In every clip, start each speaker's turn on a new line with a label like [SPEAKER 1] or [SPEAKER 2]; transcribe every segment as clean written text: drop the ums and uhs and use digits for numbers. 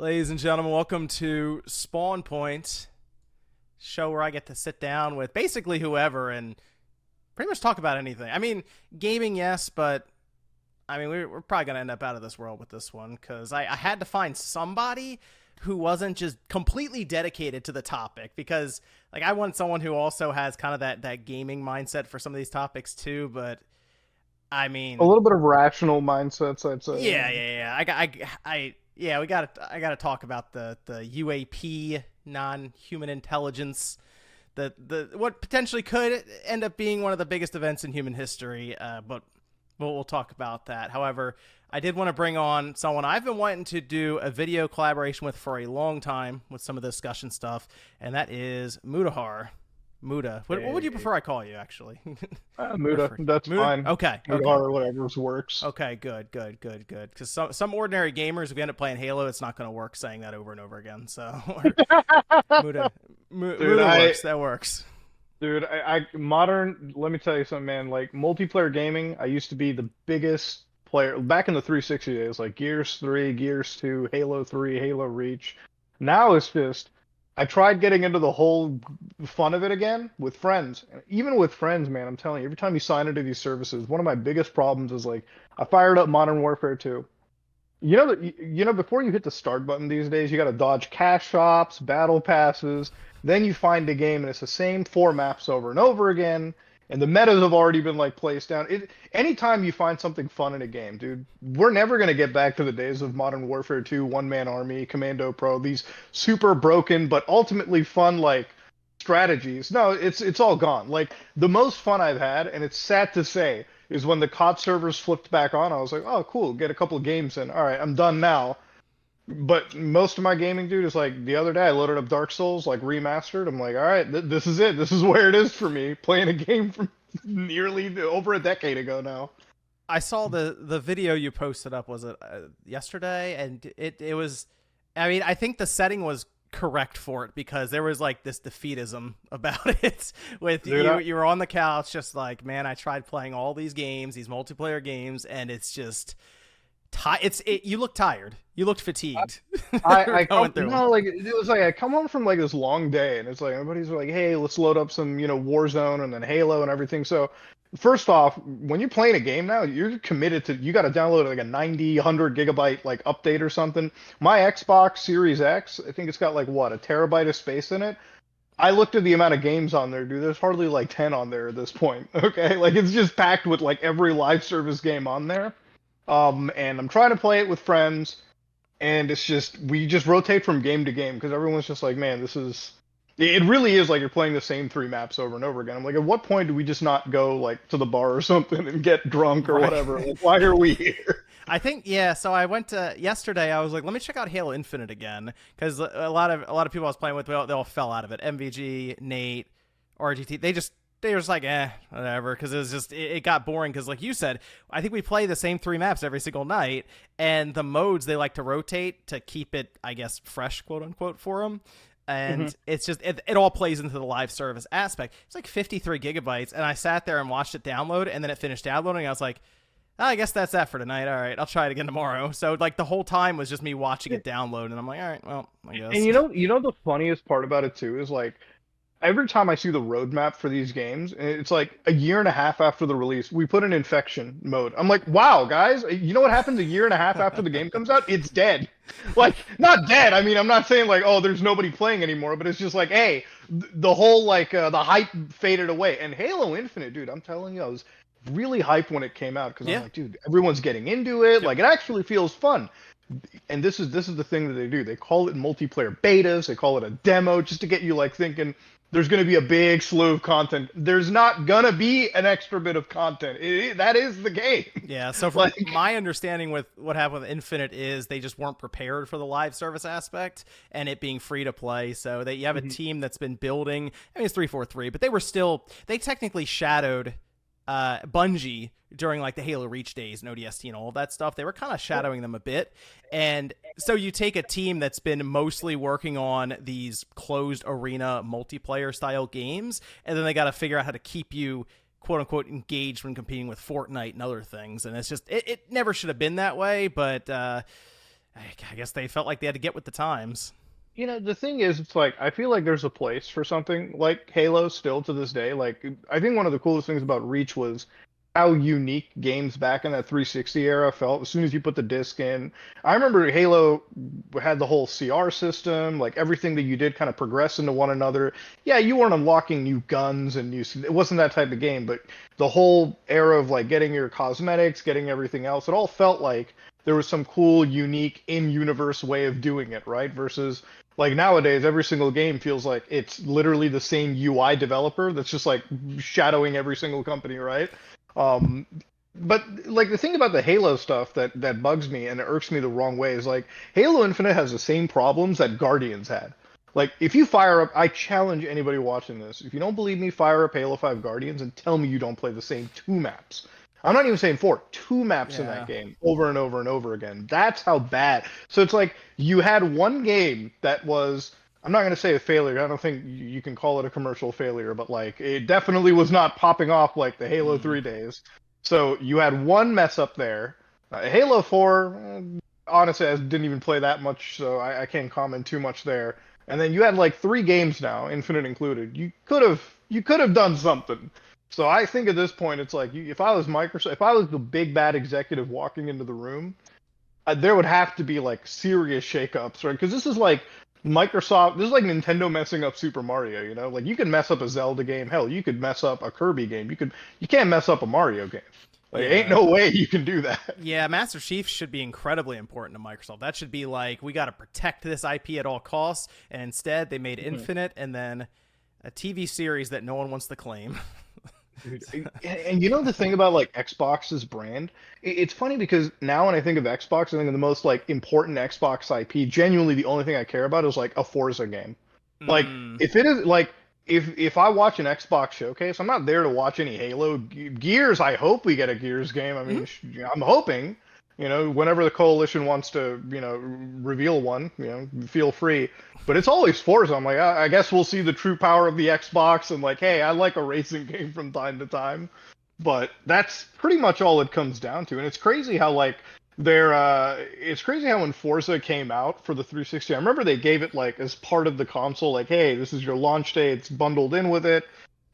[SPEAKER 1] Ladies and gentlemen, welcome to Spawnpoint, show where I get to sit down with basically whoever and pretty much talk about anything. I mean, gaming, yes, but I mean, we're probably going to end up out of this world with this one because I had to find somebody who wasn't just completely dedicated to the topic because, like, I want someone who also has kind of that gaming mindset for some of these topics too, but I
[SPEAKER 2] A
[SPEAKER 1] mean,
[SPEAKER 2] little bit of rational mindsets, I'd say.
[SPEAKER 1] yeah. Yeah, I got to talk about the UAP, non-human intelligence, the what potentially could end up being one of the biggest events in human history. But we'll talk about that. However, I did want to bring on someone I've been wanting to do a video collaboration with for a long time with some of the discussion stuff, and that is Mudahar. Muda. What would you prefer I call you, actually?
[SPEAKER 2] Muda, that's
[SPEAKER 1] Muda?
[SPEAKER 2] fine.
[SPEAKER 1] Okay.
[SPEAKER 2] Muda
[SPEAKER 1] Okay.
[SPEAKER 2] or whatever works.
[SPEAKER 1] Okay, good. Because some ordinary gamers, if we end up playing Halo, it's not going to work saying that over and over again. So Muda,
[SPEAKER 2] Dude,
[SPEAKER 1] Muda works. That works.
[SPEAKER 2] modern. Let me tell you something, man. Like multiplayer gaming, I used to be the biggest player back in the 360 days, like Gears 3, Gears 2, Halo 3, Halo Reach. Now it's just I tried getting into the whole fun of it again with friends. Even with friends, man, I'm telling you, every time you sign into these services, one of my biggest problems is like I fired up Modern Warfare 2. Before you hit the start button these days, you got to dodge cash shops, battle passes. Then you find the game, and it's the same four maps over and over again. And the metas have already been like placed down. Anytime you find something fun in a game, dude, we're never gonna get back to the days of Modern Warfare 2, One Man Army, Commando Pro, these super broken but ultimately fun like strategies. No, it's all gone. Like the most fun I've had, and it's sad to say, is when the COD servers flipped back on. I was like, oh, cool, get a couple of games in. All right, I'm done now. But most of my gaming, dude, is like the other day I loaded up Dark Souls, like remastered. I'm like, all right, this is it. This is where it is for me. Playing a game from nearly over a decade ago now.
[SPEAKER 1] I saw the video you posted up. Was it yesterday? And it was. I mean, I think the setting was correct for it because there was like this defeatism about it. With
[SPEAKER 2] Dude,
[SPEAKER 1] you were on the couch, just like, man, I tried playing all these games, these multiplayer games, and it's just. You look tired. You looked fatigued.
[SPEAKER 2] I
[SPEAKER 1] Going
[SPEAKER 2] come
[SPEAKER 1] through them.
[SPEAKER 2] no like it was like I come home from like this long day and it's like everybody's like, hey, let's load up some Warzone and then Halo and everything. So first off, when you're playing a game now, you're committed to you got to download like a 90 100 gigabyte like update or something. My Xbox Series X, I think it's got like what, a terabyte of space in it. I looked at the amount of games on there, dude. There's hardly like 10 on there at this point. Okay, like it's just packed with like every live service game on there. And I'm trying to play it with friends, and it's just we just rotate from game to game because everyone's just like, man, this is. It really is like you're playing the same three maps over and over again. I'm like, at what point do we just not go like to the bar or something and get drunk or
[SPEAKER 1] Right.
[SPEAKER 2] whatever? Like, why are we here?
[SPEAKER 1] I think yeah. So I went to yesterday. I was like, let me check out Halo Infinite again because a lot of people I was playing with, they all fell out of it. MVG, Nate, RGT, they were just like, whatever, because it got boring. Because like you said, I think we play the same three maps every single night, and the modes they like to rotate to keep it, I guess, fresh, quote unquote, for them. And it's just it all plays into the live service aspect. It's like 53 gigabytes, and I sat there and watched it download, and then it finished downloading. I was like, oh, I guess that's that for tonight. All right, I'll try it again tomorrow. So like the whole time was just me watching it download, and I'm like, all right, well, I guess.
[SPEAKER 2] And the funniest part about it too is like every time I see the roadmap for these games, and it's like a year and a half after the release, we put an infection mode. I'm like, wow, guys, you know what happens a year and a half after the game comes out? It's dead. Like, not dead. I mean, I'm not saying like, oh, there's nobody playing anymore, but it's just like, hey, the whole like the hype faded away. And Halo Infinite, dude, I'm telling you, I was really hyped when it came out because
[SPEAKER 1] Yeah.
[SPEAKER 2] I'm like, dude, everyone's getting into it.
[SPEAKER 1] Yep.
[SPEAKER 2] Like, it actually feels fun. And this is the thing that they do. They call it multiplayer betas. They call it a demo just to get you like thinking there's going to be a big slew of content. There's not going to be an extra bit of content. That is the game.
[SPEAKER 1] Yeah, so from my understanding with what happened with Infinite is they just weren't prepared for the live service aspect and it being free to play. So you have a team that's been building. I mean, it's 343, but they technically shadowed Bungie during like the Halo Reach days and ODST and all of that stuff. They were kind of shadowing them a bit. And so you take a team that's been mostly working on these closed arena multiplayer style games, and then they got to figure out how to keep you quote unquote engaged when competing with Fortnite and other things. And it's just, it never should have been that way, but I guess they felt like they had to get with the times.
[SPEAKER 2] The thing is, it's like I feel like there's a place for something like Halo still to this day. Like I think one of the coolest things about Reach was how unique games back in that 360 era felt as soon as you put the disc in. I remember Halo had the whole CR system, like everything that you did kind of progress into one another. Yeah, you weren't unlocking new guns and new, it wasn't that type of game, but the whole era of like getting your cosmetics, getting everything else, it all felt like there was some cool, unique, in-universe way of doing it, right? Versus like nowadays, every single game feels like it's literally the same UI developer that's just like shadowing every single company, right? Um, but like the thing about the Halo stuff that bugs me and it irks me the wrong way is like Halo Infinite has the same problems that Guardians had. Like if you fire up, I challenge anybody watching this. If you don't believe me, fire up Halo 5 Guardians and tell me you don't play the same two maps. I'm not even saying four, two maps in that game over and over and over again. That's how bad. So it's like you had one game that was, I'm not going to say a failure. I don't think you can call it a commercial failure, but like it definitely was not popping off like the Halo 3 days. So you had one mess up there. Halo 4, honestly, I didn't even play that much, so I can't comment too much there. And then you had like 3 games now, Infinite included. You could have done something. So I think at this point, it's like if I was Microsoft, if I was the big bad executive walking into the room, there would have to be like serious shakeups, right? Because this is like Microsoft, this is like Nintendo messing up Super Mario. Like you can mess up a Zelda game. Hell, you could mess up a Kirby game. You can't mess up a Mario game. Like, ain't no way you can do that.
[SPEAKER 1] Yeah, Master Chief should be incredibly important to Microsoft. That should be like, we got to protect this IP at all costs. And instead, they made Infinite and then a TV series that no one wants to claim.
[SPEAKER 2] Dude, and the thing about like Xbox's brand, it's funny because now when I think of Xbox, I think of the most like important Xbox IP. Genuinely, the only thing I care about is like a Forza game. Like if it is like if I watch an Xbox showcase, I'm not there to watch any Halo. Gears, I hope we get a Gears game. I mean, I'm hoping. Whenever the coalition wants to, reveal one, feel free. But it's always Forza. I'm like, I guess we'll see the true power of the Xbox and like, hey, I like a racing game from time to time. But that's pretty much all it comes down to. And it's crazy how like it's crazy how when Forza came out for the 360, I remember they gave it like as part of the console, like, hey, this is your launch day. It's bundled in with it.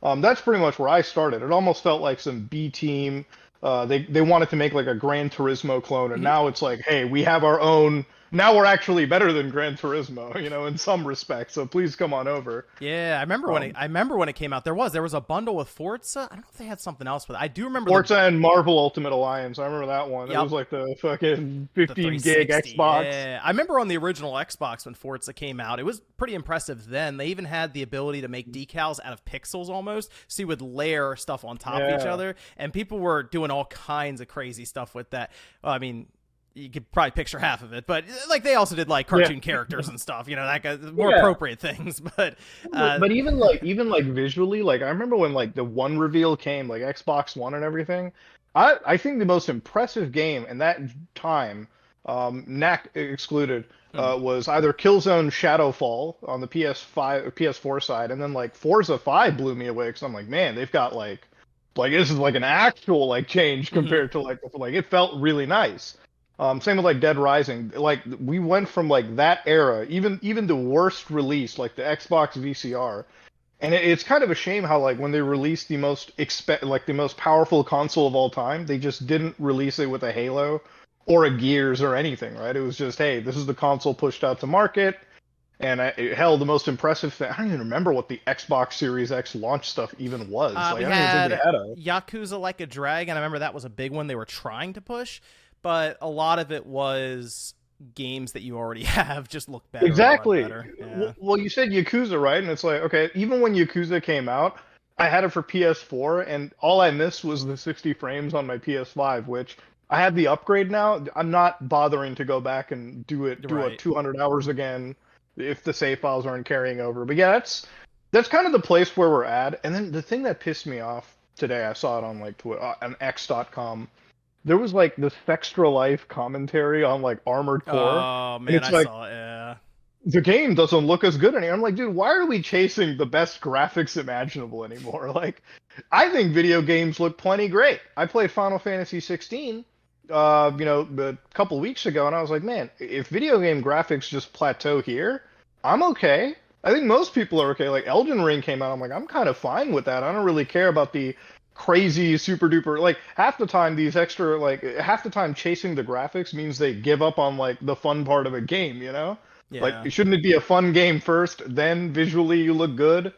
[SPEAKER 2] That's pretty much where I started. It almost felt like some B team. They wanted to make like a Gran Turismo clone, and now it's like, hey, we have our own. Now we're actually better than Gran Turismo, in some respects. So please come on over.
[SPEAKER 1] Yeah, I remember when it came out. There was a bundle with Forza. I don't know if they had something else, but I do remember
[SPEAKER 2] Forza and Marvel Ultimate Alliance. I remember that one. It was like the fucking 15 gig Xbox.
[SPEAKER 1] Yeah, I remember on the original Xbox when Forza came out. It was pretty impressive then. They even had the ability to make decals out of pixels almost, so you would layer stuff on top of each other, and people were doing all kinds of crazy stuff with that. Well, I mean, you could probably picture half of it, but like they also did like cartoon characters and stuff, that more appropriate things. But
[SPEAKER 2] even like visually, like I remember when like the One reveal came, like Xbox One and everything. I think the most impressive game in that time, knack excluded, was either Killzone Shadowfall on the PS5 or PS4 side, and then like Forza 5 blew me away because I'm like, man, they've got like this is like an actual like change compared to like it felt really nice. Same with like Dead Rising. Like we went from like that era, even the worst release, like the Xbox VCR, and it's kind of a shame how like when they released the most the most powerful console of all time, they just didn't release it with a Halo or a Gears or anything, right? It was just, hey, this is the console pushed out to market, and hell, the most impressive thing, I don't even remember what the Xbox Series X launch stuff even was.
[SPEAKER 1] We had Yakuza Like a Dragon. I remember that was a big one they were trying to push. But a lot of it was games that you already have just look better.
[SPEAKER 2] Exactly.
[SPEAKER 1] Better. Yeah.
[SPEAKER 2] Well, you said Yakuza, right? And it's like, okay, even when Yakuza came out, I had it for PS4, and all I missed was the 60 frames on my PS5, which I have the upgrade now. I'm not bothering to go back and do it 200 hours again if the save files aren't carrying over. But yeah, that's kind of the place where we're at. And then the thing that pissed me off today, I saw it on like on X.com. There was like this Extra Life commentary on like Armored Core.
[SPEAKER 1] Oh man, I saw it. Yeah.
[SPEAKER 2] The game doesn't look as good anymore. I'm like, dude, why are we chasing the best graphics imaginable anymore? Like, I think video games look plenty great. I played Final Fantasy 16. a couple weeks ago, and I was like, man, if video game graphics just plateau here, I'm okay. I think most people are okay. Like Elden Ring came out, I'm like, I'm kind of fine with that. I don't really care about the crazy super duper. Like half the time, these extra like half the time chasing the graphics means they give up on like the fun part of a game.
[SPEAKER 1] Yeah.
[SPEAKER 2] Like shouldn't it be a fun game first, then visually you look good?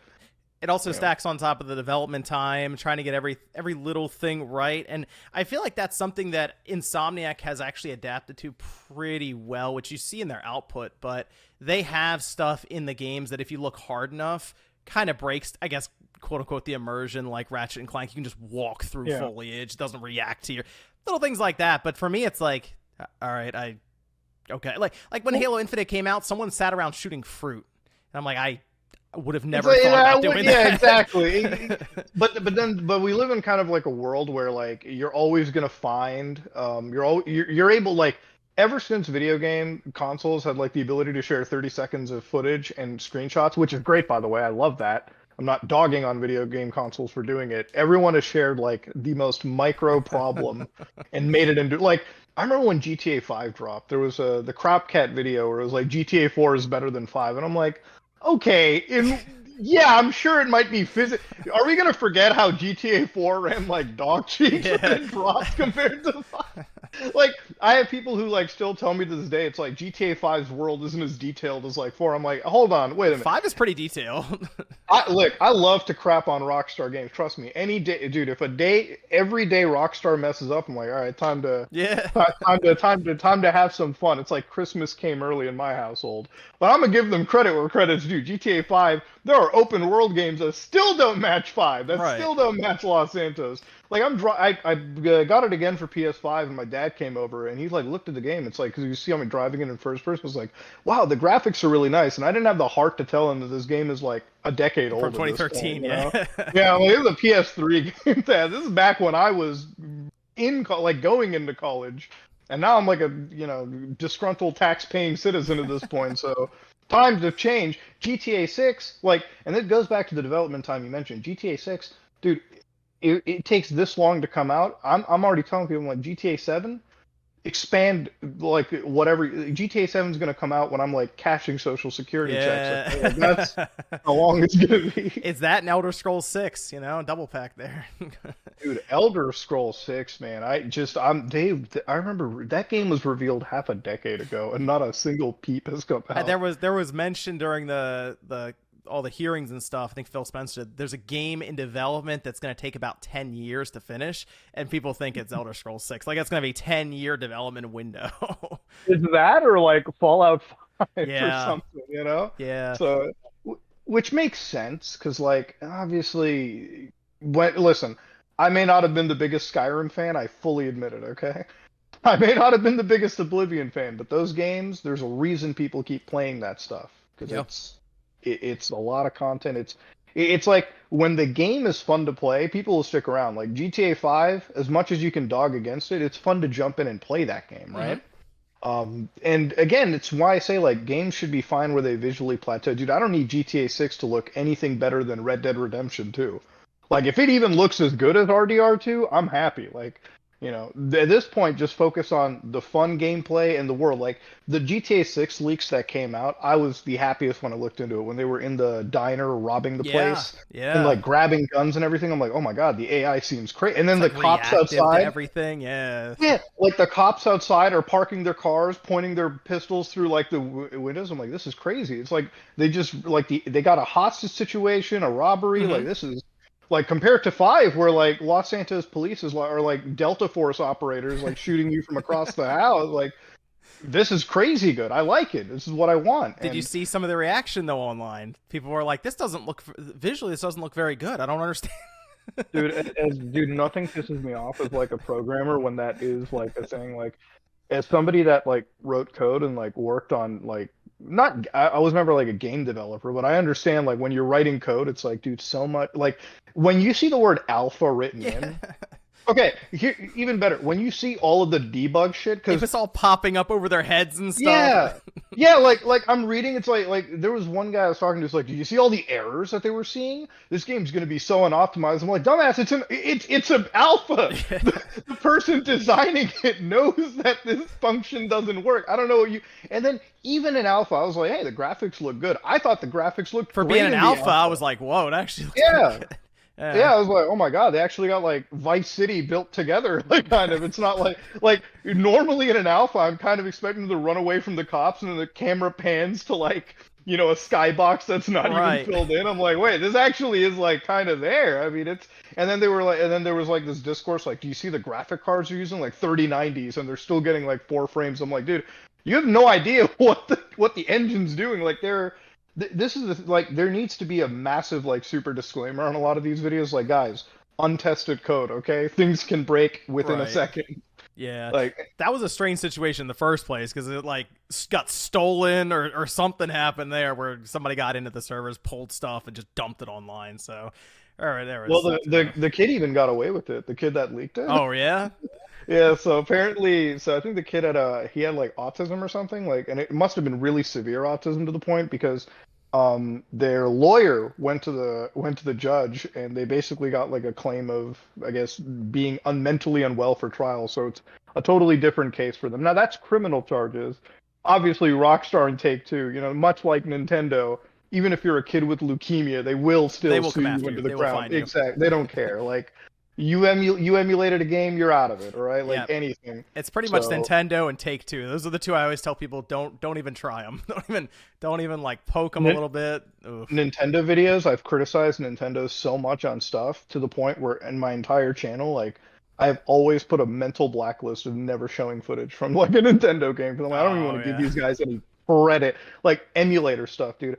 [SPEAKER 1] It also
[SPEAKER 2] Yeah.
[SPEAKER 1] stacks on top of the development time, trying to get every little thing right. And I feel like that's something that Insomniac has actually adapted to pretty well, which you see in their output. But they have stuff in the games that if you look hard enough, kind of breaks, I guess, quote unquote, the immersion. Like Ratchet and Clank, you can just walk through
[SPEAKER 2] Yeah.
[SPEAKER 1] foliage, it doesn't react to your little things like that. But for me, it's like, all right, okay. Like when Halo Infinite came out, someone sat around shooting fruit, and I'm like, I would have never
[SPEAKER 2] It's like,
[SPEAKER 1] thought about doing that.
[SPEAKER 2] Yeah, exactly. But we live in kind of like a world where like you're always gonna find you're able like ever since video game consoles had like the ability to share 30 seconds of footage and screenshots, which is great by the way. I love that. I'm not dogging on video game consoles for doing it. Everyone has shared like the most micro problem and made it into like I remember when GTA 5 dropped, there was the Cropcat video where it was like GTA 4 is better than 5, and I'm like, okay, yeah, I'm sure it might be Are we gonna forget how GTA 4 ran like dog cheeks
[SPEAKER 1] Yeah.
[SPEAKER 2] when it dropped compared to 5? Like, I have people who like still tell me to this day it's like GTA 5's world isn't as detailed as like 4. I'm like, hold on, wait a minute.
[SPEAKER 1] 5 is pretty detailed.
[SPEAKER 2] Look, I love to crap on Rockstar games. Trust me, any day, dude. If every day Rockstar messes up, I'm like, all right, time to
[SPEAKER 1] Yeah.
[SPEAKER 2] time to have some fun. It's like Christmas came early in my household. But I'm gonna give them credit where credit's due. GTA 5, there are open world games that still don't match 5. That
[SPEAKER 1] Right.
[SPEAKER 2] still don't match Los Santos. Like I got it again for PS5, and my dad came over, and he like looked at the game. It's like because you see I'm driving it in first person. It's like, wow, the graphics are really nice, and I didn't have the heart to tell him that this game is like a decade old.
[SPEAKER 1] From 2013,
[SPEAKER 2] yeah.
[SPEAKER 1] yeah.
[SPEAKER 2] Yeah, well, it was a PS3 game. This is back when I was like going into college, and now I'm like a disgruntled tax-paying citizen at this point. So times have changed. GTA 6, like, and it goes back to the development time you mentioned. GTA 6, dude, it takes this long to come out. I'm already telling people like GTA 7 expand like whatever GTA 7 is going to come out when I'm like cashing social security checks. Like, that's how long it's going to be.
[SPEAKER 1] It's that and Elder Scrolls 6, double pack there.
[SPEAKER 2] Dude, Elder Scrolls 6, man. I remember that game was revealed half a decade ago and not a single peep has come out.
[SPEAKER 1] There was mention during the all the hearings and stuff. I think Phil Spencer said there's a game in development that's going to take about 10 years to finish, and people think it's Elder Scrolls 6. Like, it's going to be a 10-year development window.
[SPEAKER 2] Is that or like Fallout 5
[SPEAKER 1] Yeah.
[SPEAKER 2] or something,
[SPEAKER 1] Yeah.
[SPEAKER 2] So, which makes sense because, like, obviously, listen, I may not have been the biggest Skyrim fan. I fully admit it. Okay, I may not have been the biggest Oblivion fan, but those games, there's a reason people keep playing that stuff because
[SPEAKER 1] Yep.
[SPEAKER 2] it's a lot of content. It's like when the game is fun to play, people will stick around. Like GTA 5, as much as you can dog against it, it's fun to jump in and play that game, right? And again, it's why I say like games should be fine where they visually plateau. Dude, I don't need GTA 6 to look anything better than Red Dead Redemption 2. Like if it even looks as good as RDR2, I'm happy. Like, at this point, just focus on the fun gameplay and the world. Like the GTA 6 leaks that came out, I was the happiest when I looked into it. When they were in the diner robbing the place and like grabbing guns and everything, I'm like, oh my god, the AI seems crazy. And then
[SPEAKER 1] It's
[SPEAKER 2] the
[SPEAKER 1] like
[SPEAKER 2] cops
[SPEAKER 1] reactive to
[SPEAKER 2] outside,
[SPEAKER 1] everything, yeah.
[SPEAKER 2] yeah, like the cops outside are parking their cars, pointing their pistols through like the windows. I'm like, this is crazy. It's like they just like they got a hostage situation, a robbery. Like this is. Like compared to 5, where like Los Santos police are like Delta Force operators, like shooting you from across the house. Like this is crazy good. I like it. This is what I want.
[SPEAKER 1] Did you see some of the reaction though online? People were like, "This doesn't look visually. This doesn't look very good. I don't understand."
[SPEAKER 2] dude, nothing pisses me off as like a programmer when that is like a thing. Like as somebody that like wrote code and like worked on like not I was never like a game developer, but I understand like when you're writing code, it's like, dude, so much like when you see the word alpha written in, Okay, here, even better. When you see all of the debug shit,
[SPEAKER 1] It
[SPEAKER 2] because
[SPEAKER 1] was all popping up over their heads and stuff.
[SPEAKER 2] yeah, yeah, like I'm reading. It's like there was one guy I was talking to. It's like, did you see all the errors that they were seeing? This game's gonna be so unoptimized. I'm like, dumbass, it's an alpha. The person designing it knows that this function doesn't work. I don't know what you. And then even in alpha, I was like, hey, the graphics look good. I thought the graphics looked
[SPEAKER 1] For
[SPEAKER 2] great
[SPEAKER 1] being an
[SPEAKER 2] in the
[SPEAKER 1] alpha, I was like, whoa, it actually looks pretty
[SPEAKER 2] Yeah.
[SPEAKER 1] good.
[SPEAKER 2] Yeah, I was like, oh my God, they actually got like Vice City built together, like kind of. It's not like normally in an alpha, I'm kind of expecting them to run away from the cops, and then the camera pans to like a skybox that's not even
[SPEAKER 1] Right.
[SPEAKER 2] filled in. I'm like, wait, this actually is like kind of there. I mean, it's and then they were like, and then there was like this discourse like, do you see the graphic cards they're using, like 3090s, and they're still getting like 4 frames. I'm like, dude, you have no idea what the engine's doing. Like this is like there needs to be a massive like super disclaimer on a lot of these videos. Like, guys, untested code, okay? Things can break within a
[SPEAKER 1] Right.
[SPEAKER 2] second.
[SPEAKER 1] Yeah.
[SPEAKER 2] Like,
[SPEAKER 1] That was a strange situation in the first place because it like got stolen or something happened there where somebody got into the servers, pulled stuff, and just dumped it online. So, all right, there was.
[SPEAKER 2] well, the kid even got away with it. The kid that leaked it.
[SPEAKER 1] Oh yeah.
[SPEAKER 2] Yeah. So apparently, so I think the kid he had like autism or something. Like, and it must have been really severe autism to the point because their lawyer went to the judge, and they basically got like a claim of, I guess, being mentally unwell for trial. So it's a totally different case for them. Now that's criminal charges. Obviously, Rockstar and Take-Two, much like Nintendo, even if you're a kid with leukemia, they will
[SPEAKER 1] They
[SPEAKER 2] still
[SPEAKER 1] will
[SPEAKER 2] sue
[SPEAKER 1] come
[SPEAKER 2] you
[SPEAKER 1] after
[SPEAKER 2] into
[SPEAKER 1] you.
[SPEAKER 2] the
[SPEAKER 1] They will
[SPEAKER 2] ground.
[SPEAKER 1] find you.
[SPEAKER 2] Exactly. They don't care. Like you emulated a game, you're out of it, all right? Like
[SPEAKER 1] Yeah.
[SPEAKER 2] anything.
[SPEAKER 1] It's pretty much
[SPEAKER 2] So
[SPEAKER 1] Nintendo and Take-Two. Those are the two I always tell people don't even try them. Don't even like poke them a little bit. Oof.
[SPEAKER 2] Nintendo videos, I've criticized Nintendo so much on stuff to the point where in my entire channel, like I've always put a mental blacklist of never showing footage from like a Nintendo game because I don't even
[SPEAKER 1] Oh
[SPEAKER 2] want to give
[SPEAKER 1] yeah.
[SPEAKER 2] these guys any credit. Like emulator stuff, dude.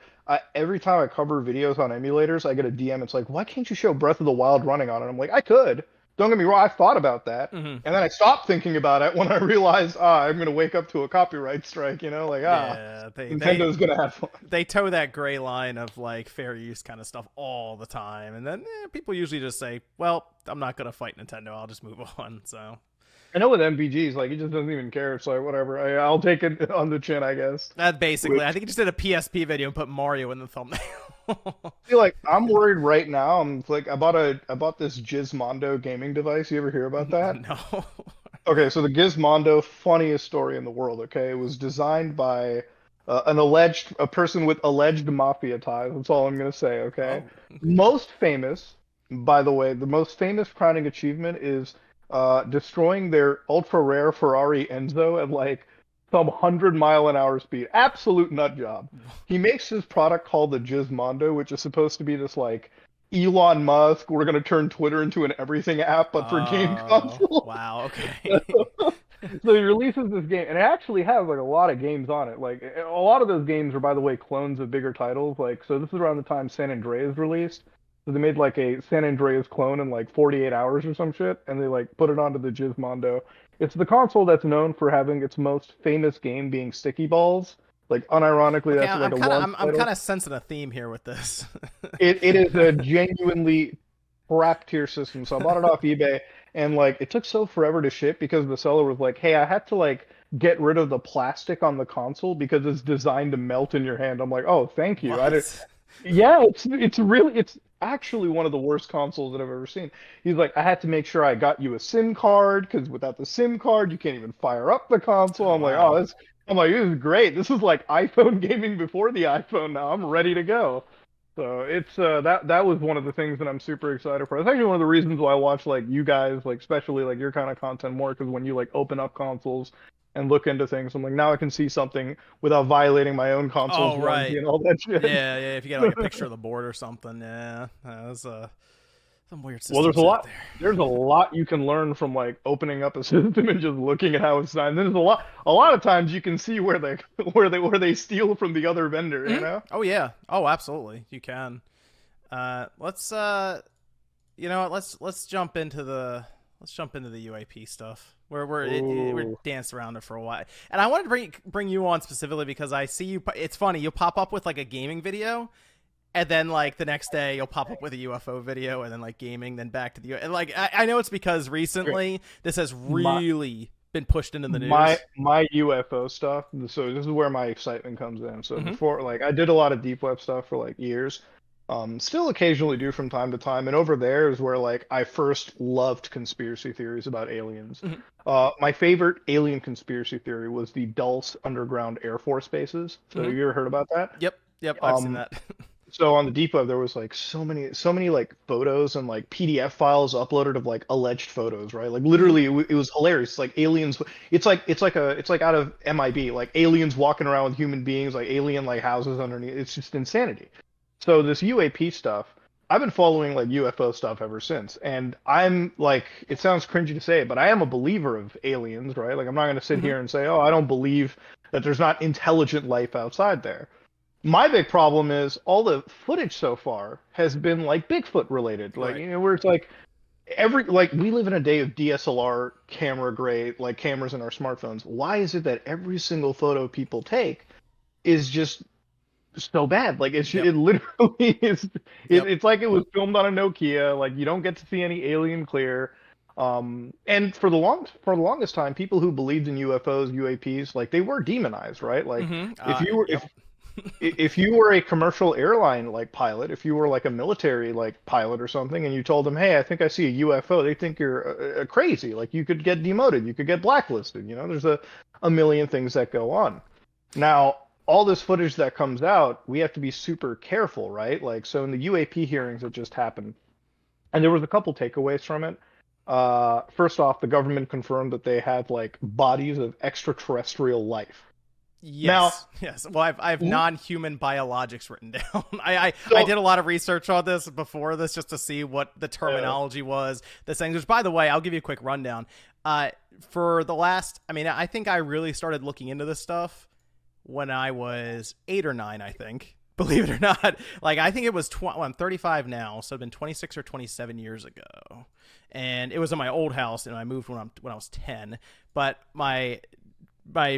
[SPEAKER 2] Every time I cover videos on emulators, I get a DM. It's like, why can't you show Breath of the Wild running on it? I'm like, I could. Don't get me wrong, I thought about that.
[SPEAKER 1] Hmm.
[SPEAKER 2] And then I stopped thinking about it when I realized, I'm gonna wake up to a copyright strike, like
[SPEAKER 1] Yeah.
[SPEAKER 2] Nintendo's gonna have fun.
[SPEAKER 1] They toe that gray line of like fair use kind of stuff all the time, and then people usually just say, "Well, I'm not gonna fight Nintendo. I'll just move on." So
[SPEAKER 2] I know with MVGs, like he just doesn't even care. It's like whatever. I'll take it on the chin, I guess.
[SPEAKER 1] that basically,
[SPEAKER 2] Which
[SPEAKER 1] I think he just did a PSP video and put Mario in the thumbnail.
[SPEAKER 2] I feel like I'm worried right now. I'm like I bought this Gizmondo gaming device. You ever hear about that?
[SPEAKER 1] No.
[SPEAKER 2] Okay, so the Gizmondo, funniest story in the world. Okay, it was designed by a person with alleged mafia ties. That's all I'm gonna say. Okay,
[SPEAKER 1] Oh.
[SPEAKER 2] most famous, by the way, the most famous crowning achievement is destroying their ultra rare Ferrari Enzo at like some 100-mile-an-hour speed. Absolute nut job. He makes his product called the Gizmondo, which is supposed to be this like Elon Musk, we're gonna turn Twitter into an everything app, but for game console.
[SPEAKER 1] Wow. Okay.
[SPEAKER 2] So he releases this game, and it actually has like a lot of games on it. Like a lot of those games are, by the way, clones of bigger titles. Like, so this is around the time San Andreas released. So they made like a San Andreas clone in like 48 hours or some shit, and they like put it onto the Gizmondo. It's the console that's known for having its most famous game being Sticky Balls. Like unironically,
[SPEAKER 1] Okay,
[SPEAKER 2] that's like
[SPEAKER 1] I'm kind of sensing a theme here with this.
[SPEAKER 2] it is a genuinely crap tier system. So I bought it off eBay, and like it took so forever to ship because the seller was like, "Hey, I had to like get rid of the plastic on the console because it's designed to melt in your hand." I'm like, "Oh, thank you."
[SPEAKER 1] What?
[SPEAKER 2] Yeah, it's actually one of the worst consoles that I've ever seen. He's like, "I had to make sure I got you a SIM card because without the SIM card, you can't even fire up the console." I'm like,
[SPEAKER 1] Wow.
[SPEAKER 2] "Oh, this." I'm like, "This is great. This is like iPhone gaming before the iPhone. Now I'm ready to go." So it's that was one of the things that I'm super excited for. It's actually one of the reasons why I watch like you guys, like especially like your kind of content more, because when you like open up consoles and look into things, I'm like, now I can see something without violating my own console's
[SPEAKER 1] Oh,
[SPEAKER 2] warranty
[SPEAKER 1] right.
[SPEAKER 2] and all that shit.
[SPEAKER 1] Yeah, yeah. If you get like a picture of the board or something, yeah, that's some weird
[SPEAKER 2] Well,
[SPEAKER 1] systems out there.
[SPEAKER 2] there's a lot you can learn from like opening up a system and just looking at how it's designed. There's a lot of times you can see where they steal from the other vendor, you know?
[SPEAKER 1] Oh yeah. Oh, absolutely. You can. Let's you know what? Let's jump into the UAP stuff. We're danced around it for a while, and I wanted to bring you on specifically because I see you. It's funny, you'll pop up with like a gaming video, And then like the next day you'll pop up with a UFO video, and then like gaming, then back to the and like I know it's because recently this has really been pushed into the news.
[SPEAKER 2] My UFO stuff. So this is where my excitement comes in. So
[SPEAKER 1] Mm-hmm.
[SPEAKER 2] before, like, I did a lot of deep web stuff for like years. Still occasionally do from time to time. And over there is where like I first loved conspiracy theories about aliens.
[SPEAKER 1] Mm-hmm.
[SPEAKER 2] My favorite alien conspiracy theory was the Dulce underground Air Force bases. So
[SPEAKER 1] Mm-hmm.
[SPEAKER 2] you ever heard about that?
[SPEAKER 1] Yep, I've seen that.
[SPEAKER 2] So on the deep web there was like so many like photos and like PDF files uploaded of like alleged photos, right? Like literally it was hilarious. Like aliens, it's like out of MIB, like aliens walking around with human beings, like alien like houses underneath. It's just insanity. So this UAP stuff, I've been following like UFO stuff ever since, and I'm like, it sounds cringy to say it, but I am a believer of aliens, right? Like I'm not going to sit
[SPEAKER 1] Mm-hmm.
[SPEAKER 2] here and say, oh, I don't believe that there's not intelligent life outside there. My big problem is all the footage so far has been like Bigfoot related, like
[SPEAKER 1] Right.
[SPEAKER 2] where it's like every like we live in a day of DSLR camera grade like cameras in our smartphones. Why is it that every single photo people take is just so bad? Like
[SPEAKER 1] Yep.
[SPEAKER 2] it literally is.
[SPEAKER 1] Yep.
[SPEAKER 2] It's like it was filmed on a Nokia. Like you don't get to see any alien clear. And for the longest time, people who believed in UFOs, UAPs, like they were demonized, right? Like
[SPEAKER 1] Mm-hmm.
[SPEAKER 2] if you were
[SPEAKER 1] Yep.
[SPEAKER 2] if you were a commercial airline like pilot, if you were like a military like pilot or something, and you told them, "Hey, I think I see a UFO," they think you're crazy. Like you could get demoted, you could get blacklisted. You know, there's a million things that go on. Now, all this footage that comes out, we have to be super careful, right? Like, so in the UAP hearings that just happened, and there was a couple takeaways from it. First off, the government confirmed that they had like bodies of extraterrestrial life. Now,
[SPEAKER 1] Yes, yes. Well, I have non-human biologics written down. I
[SPEAKER 2] so
[SPEAKER 1] did a lot of research on this before this just to see what the terminology was. The things, which by the way, I'll give you a quick rundown. For the last, I mean, I think I really started looking into this stuff when I was 8 or 9. I think, believe it or not, like I think it was well, I'm 35 now, so it'd been 26 or 27 years ago, and it was in my old house, and I moved when I was 10. But my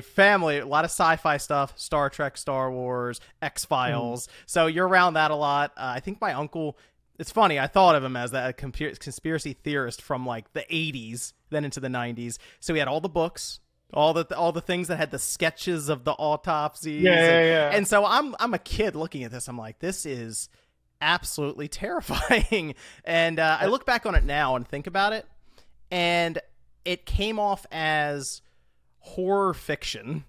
[SPEAKER 1] family, a lot of sci-fi stuff, Star Trek, Star Wars, X-Files. So you're around that a lot. I think my uncle, it's funny, I thought of him as that conspiracy theorist from like the 80s, then into the 90s. So he had all the books, all the things that had the sketches of the autopsies.
[SPEAKER 2] yeah.
[SPEAKER 1] And so I'm a kid looking at this. I'm like, this is absolutely terrifying. And I look back on it now and think about it, and it came off as horror fiction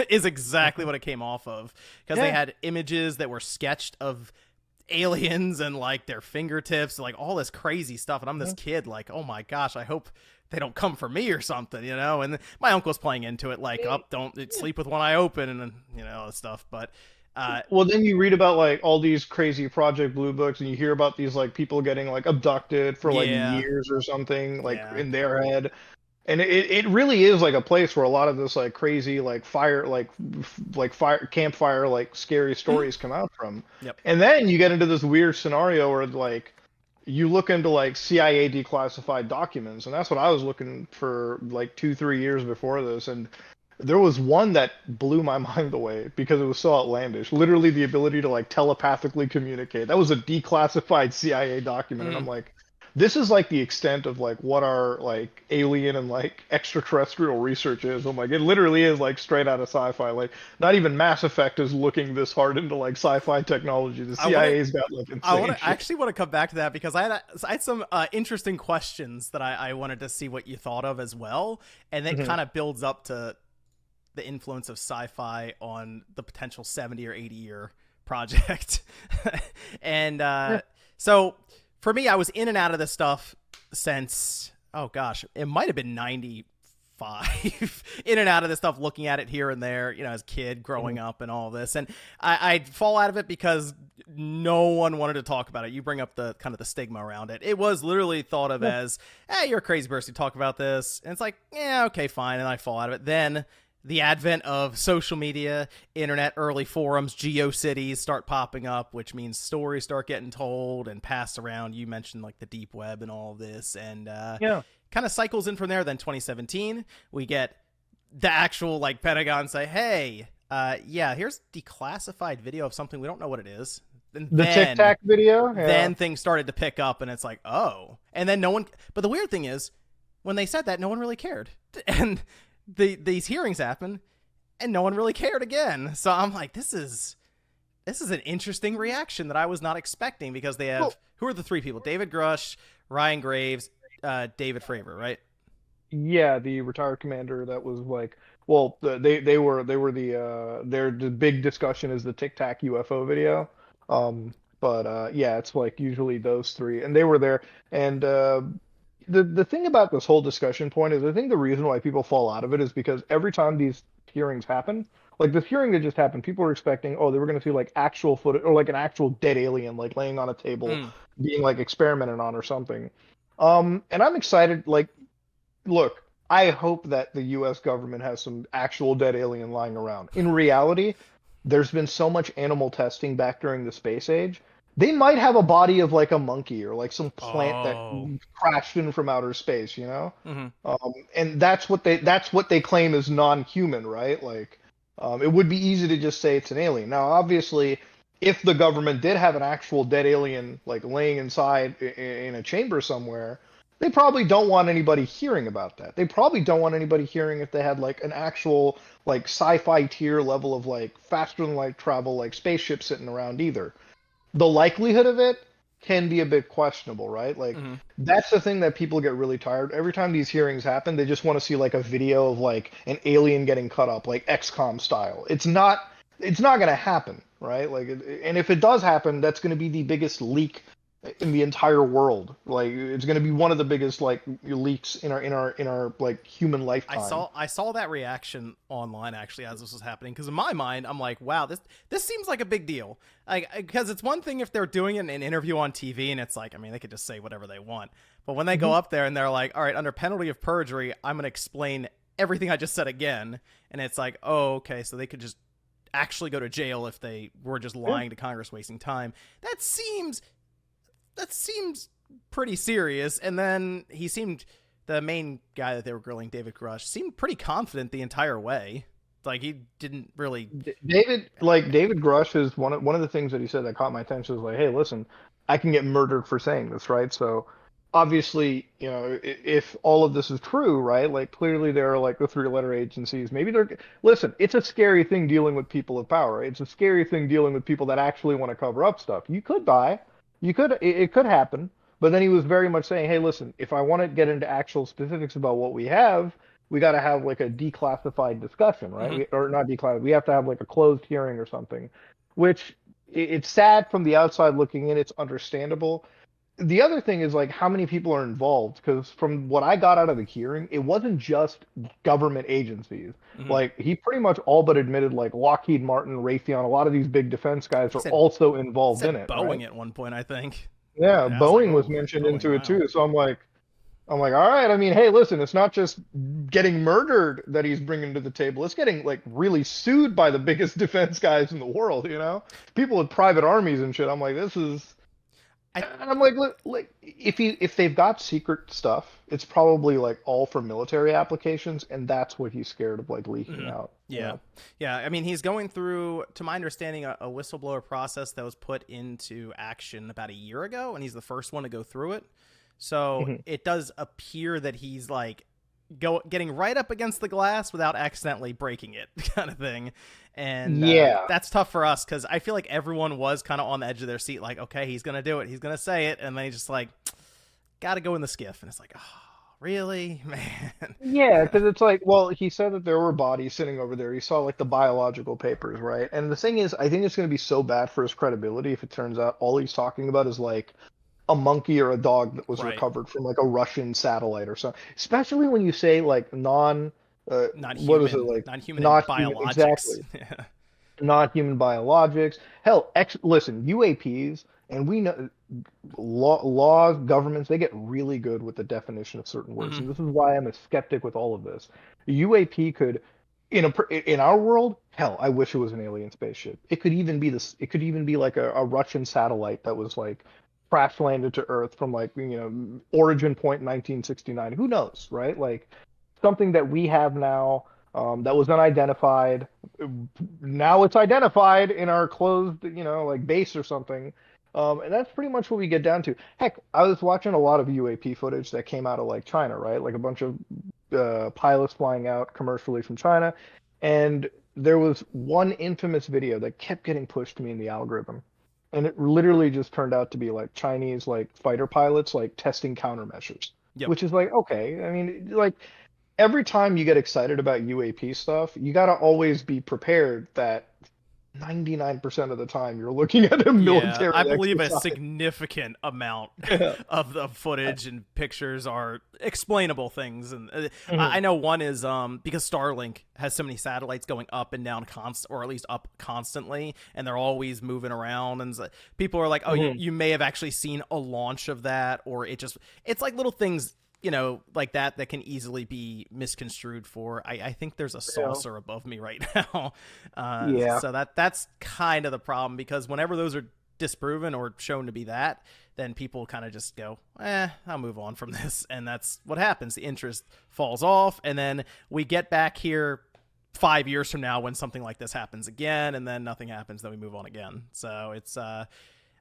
[SPEAKER 1] is exactly what it came off of, because they had images that were sketched of aliens and like their fingertips, like all this crazy stuff, and I'm this kid like, oh my gosh, I hope they don't come for me or something, you know. And my uncle's playing into it like, don't sleep with one eye open, and you know, all this stuff. But
[SPEAKER 2] well, then you read about like all these crazy Project Blue books, and you hear about these like people getting like abducted for like years or something, like in their head. And it really is like a place where a lot of this like crazy like fire campfire like scary stories come out from.
[SPEAKER 1] Yep.
[SPEAKER 2] And then you get into this weird scenario where like you look into like CIA declassified documents, and that's what I was looking for like 2-3 years before this. And there was one that blew my mind away because it was so outlandish. Literally the ability to like telepathically communicate. That was a declassified CIA document, and I'm like, this is like the extent of like what our like alien and like extraterrestrial research is. I'm like, it literally is like straight out of sci-fi. Like not even Mass Effect is looking this hard into like sci-fi technology. The CIA's got like insane
[SPEAKER 1] I
[SPEAKER 2] shit.
[SPEAKER 1] actually want to come back to that, because I had some interesting questions that I wanted to see what you thought of as well, and that kind of builds up to the influence of sci-fi on the potential 70 or 80 year project. And so for me, I was in and out of this stuff since, oh gosh, it might have been 95, in and out of this stuff, looking at it here and there, you know, as a kid growing up and all this. And I'd fall out of it because no one wanted to talk about it. You bring up the kind of the stigma around it. It was literally thought of as, hey, you're a crazy person to talk about this. And it's like, yeah, okay, fine. And I fall out of it. Then the advent of social media, internet, early forums, GeoCities start popping up, which means stories start getting told and passed around. You mentioned like the deep web and all of this, and kind of cycles in from there. Then 2017, we get the actual like Pentagon say, hey, here's declassified video of something. We don't know what it is. And
[SPEAKER 2] The Tic Tac video? Yeah.
[SPEAKER 1] then things started to pick up, and it's like, oh. And then no one. But the weird thing is, when they said that, no one really cared. And these hearings happened, and no one really cared again. So I'm like, this is an interesting reaction that I was not expecting, because they have, who are the three people? David Grush, Ryan Graves, David Fravor, right?
[SPEAKER 2] Yeah, the retired commander that was like, well, the big discussion is the Tic Tac UFO video. But yeah, it's like usually those three, and they were there. And the thing about this whole discussion point is, I think the reason why people fall out of it is because every time these hearings happen, like the hearing that just happened, people were expecting, oh, they were going to see like actual footage or like an actual dead alien like laying on a table, being like experimented on or something. And I'm excited. Like, look, I hope that the U.S. government has some actual dead alien lying around. In reality, there's been so much animal testing back during the space age. They might have a body of like a monkey or like some plant that crashed in from outer space, you know? And that's what they claim is non-human, right? Like, it would be easy to just say it's an alien. Now, obviously, if the government did have an actual dead alien like laying inside in a chamber somewhere, they probably don't want anybody hearing about that. They probably don't want anybody hearing if they had like an actual like sci-fi tier level of like faster than light travel like spaceship sitting around either. The likelihood of it can be a bit questionable, right? Like that's the thing that people get really tired. Every time these hearings happen, they just want to see like a video of like an alien getting cut up, like XCOM style. It's not going to happen, right? Like, and if it does happen, that's going to be the biggest leak in the entire world. Like, it's going to be one of the biggest like leaks in our like human lifetime.
[SPEAKER 1] I saw that reaction online actually as this was happening, because in my mind I'm like, wow, this seems like a big deal. Like, because it's one thing if they're doing an interview on TV and it's like, I mean, they could just say whatever they want, but when they go up there and they're like, all right, under penalty of perjury, I'm going to explain everything I just said again, and it's like, oh, okay, so they could just actually go to jail if they were just lying to Congress, wasting time. That seems pretty serious. And then the main guy that they were grilling, David Grush, seemed pretty confident the entire way. Like, he didn't really.
[SPEAKER 2] David Grush is one of the things that he said that caught my attention was like, hey, listen, I can get murdered for saying this, right? So obviously, you know, if all of this is true, right? Like, clearly there are like the three-letter agencies. Maybe listen, it's a scary thing dealing with people of power. Right? It's a scary thing dealing with people that actually want to cover up stuff. It could happen. But then he was very much saying, hey, listen, if I want to get into actual specifics about what we have, we got to have like a declassified discussion, right? Or not declassified. We have to have like a closed hearing or something, which it's sad from the outside looking in. It's understandable. The other thing is like how many people are involved, because from what I got out of the hearing, it wasn't just government agencies. Like, he pretty much all but admitted like Lockheed Martin, Raytheon, a lot of these big defense guys are also involved in it.
[SPEAKER 1] Boeing
[SPEAKER 2] right?
[SPEAKER 1] At one point, I think.
[SPEAKER 2] Yeah, Boeing was mentioned into it too. So I'm like, all right. I mean, hey, listen, it's not just getting murdered that he's bringing to the table. It's getting like really sued by the biggest defense guys in the world. You know, people with private armies and shit. I'm like, this is. And I'm like, if they've got secret stuff, it's probably like all for military applications, and that's what he's scared of like leaking out.
[SPEAKER 1] Yeah, yeah. I mean, he's going through, to my understanding, a whistleblower process that was put into action about a year ago, and he's the first one to go through it. So it does appear that he's like getting right up against the glass without accidentally breaking it, kind of thing. And that's tough for us, because I feel like everyone was kind of on the edge of their seat, like, okay, he's gonna do it, he's gonna say it, and then he's just like, gotta go in the skiff, and it's like, oh, really, man?
[SPEAKER 2] Yeah, because it's like, well, he said that there were bodies sitting over there. He saw like the biological papers, right? And the thing is, I think it's gonna be so bad for his credibility if it turns out all he's talking about is like a monkey or a dog that was recovered from like a Russian satellite or something. Especially when you say like
[SPEAKER 1] not human,
[SPEAKER 2] what is it, like
[SPEAKER 1] non-human
[SPEAKER 2] biologics? Exactly.
[SPEAKER 1] Yeah.
[SPEAKER 2] Not human biologics. Hell, listen, UAPs, and we know laws, governments, they get really good with the definition of certain words, and this is why I'm a skeptic with all of this. A UAP could, in our world, hell, I wish it was an alien spaceship. It could even be this. It could even be like a Russian satellite that was like crash landed to Earth from like, you know, origin point 1969. Who knows, right? Like something that we have now. that was unidentified. Now it's identified in our closed, like base or something. And that's pretty much what we get down to. Heck, I was watching a lot of UAP footage that came out of like China, right? Like a bunch of pilots flying out commercially from China, and there was one infamous video that kept getting pushed to me in the algorithm, and it literally just turned out to be like Chinese like fighter pilots like testing countermeasures,
[SPEAKER 1] Yep.
[SPEAKER 2] which is like okay. I mean, like every time you get excited about UAP stuff, you got to always be prepared that 99% of the time you're looking at a
[SPEAKER 1] Yeah, I
[SPEAKER 2] military
[SPEAKER 1] believe a
[SPEAKER 2] exercise.
[SPEAKER 1] significant amount
[SPEAKER 2] Yeah.
[SPEAKER 1] of the footage and pictures are explainable things, and I
[SPEAKER 2] Mhm.
[SPEAKER 1] know one is because Starlink has so many satellites going up and down or at least up constantly, and they're always moving around, and people are like, "Oh,
[SPEAKER 2] Mhm.
[SPEAKER 1] you may have actually seen a launch of that," or it's like little things. Like that can easily be misconstrued for. I think there's a
[SPEAKER 2] Yeah.
[SPEAKER 1] saucer above me right now.
[SPEAKER 2] Yeah.
[SPEAKER 1] So that's kind of the problem, because whenever those are disproven or shown to be that, then people kind of just go, I'll move on from this. And that's what happens. The interest falls off. And then we get back here 5 years from now when something like this happens again, and then nothing happens. Then we move on again. So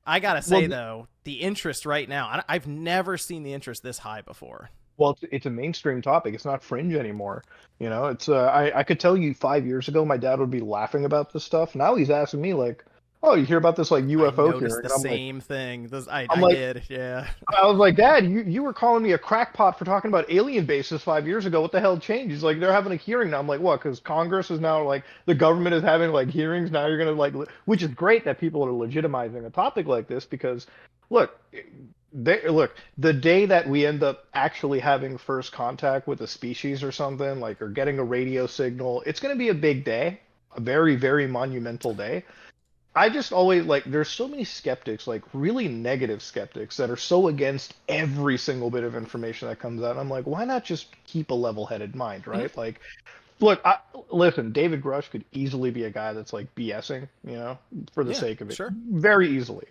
[SPEAKER 1] I gotta
[SPEAKER 2] Well,
[SPEAKER 1] say though, the interest right now, I've never seen the interest this high before.
[SPEAKER 2] well, it's a mainstream topic. It's not fringe anymore. It's I could tell you 5 years ago my dad would be laughing about this stuff. Now he's asking me like, "Oh, you hear about this like
[SPEAKER 1] I
[SPEAKER 2] UFO
[SPEAKER 1] noticed
[SPEAKER 2] hearing?"
[SPEAKER 1] the
[SPEAKER 2] And I'm like,
[SPEAKER 1] same thing.
[SPEAKER 2] I'm
[SPEAKER 1] I
[SPEAKER 2] like,
[SPEAKER 1] did, yeah.
[SPEAKER 2] I was like, Dad, you were calling me a crackpot for talking about alien bases 5 years ago. What the hell changed? He's like, they're having a hearing now. I'm like, what? Because Congress is now like the government is having like hearings. Now you're gonna like, which is great that people are legitimizing a topic like this because, look, look, the day that we end up actually having first contact with a species or something like or getting a radio signal, it's gonna be a big day, a very very monumental day. I just always like there's so many skeptics, like really negative skeptics that are so against every single bit of information that comes out. I'm like, why not just keep a level-headed mind,
[SPEAKER 1] Mhm.
[SPEAKER 2] right? Like, look, listen, David Grush could easily be a guy that's like BSing, for the
[SPEAKER 1] Yeah,
[SPEAKER 2] sake of it,
[SPEAKER 1] sure.
[SPEAKER 2] very easily.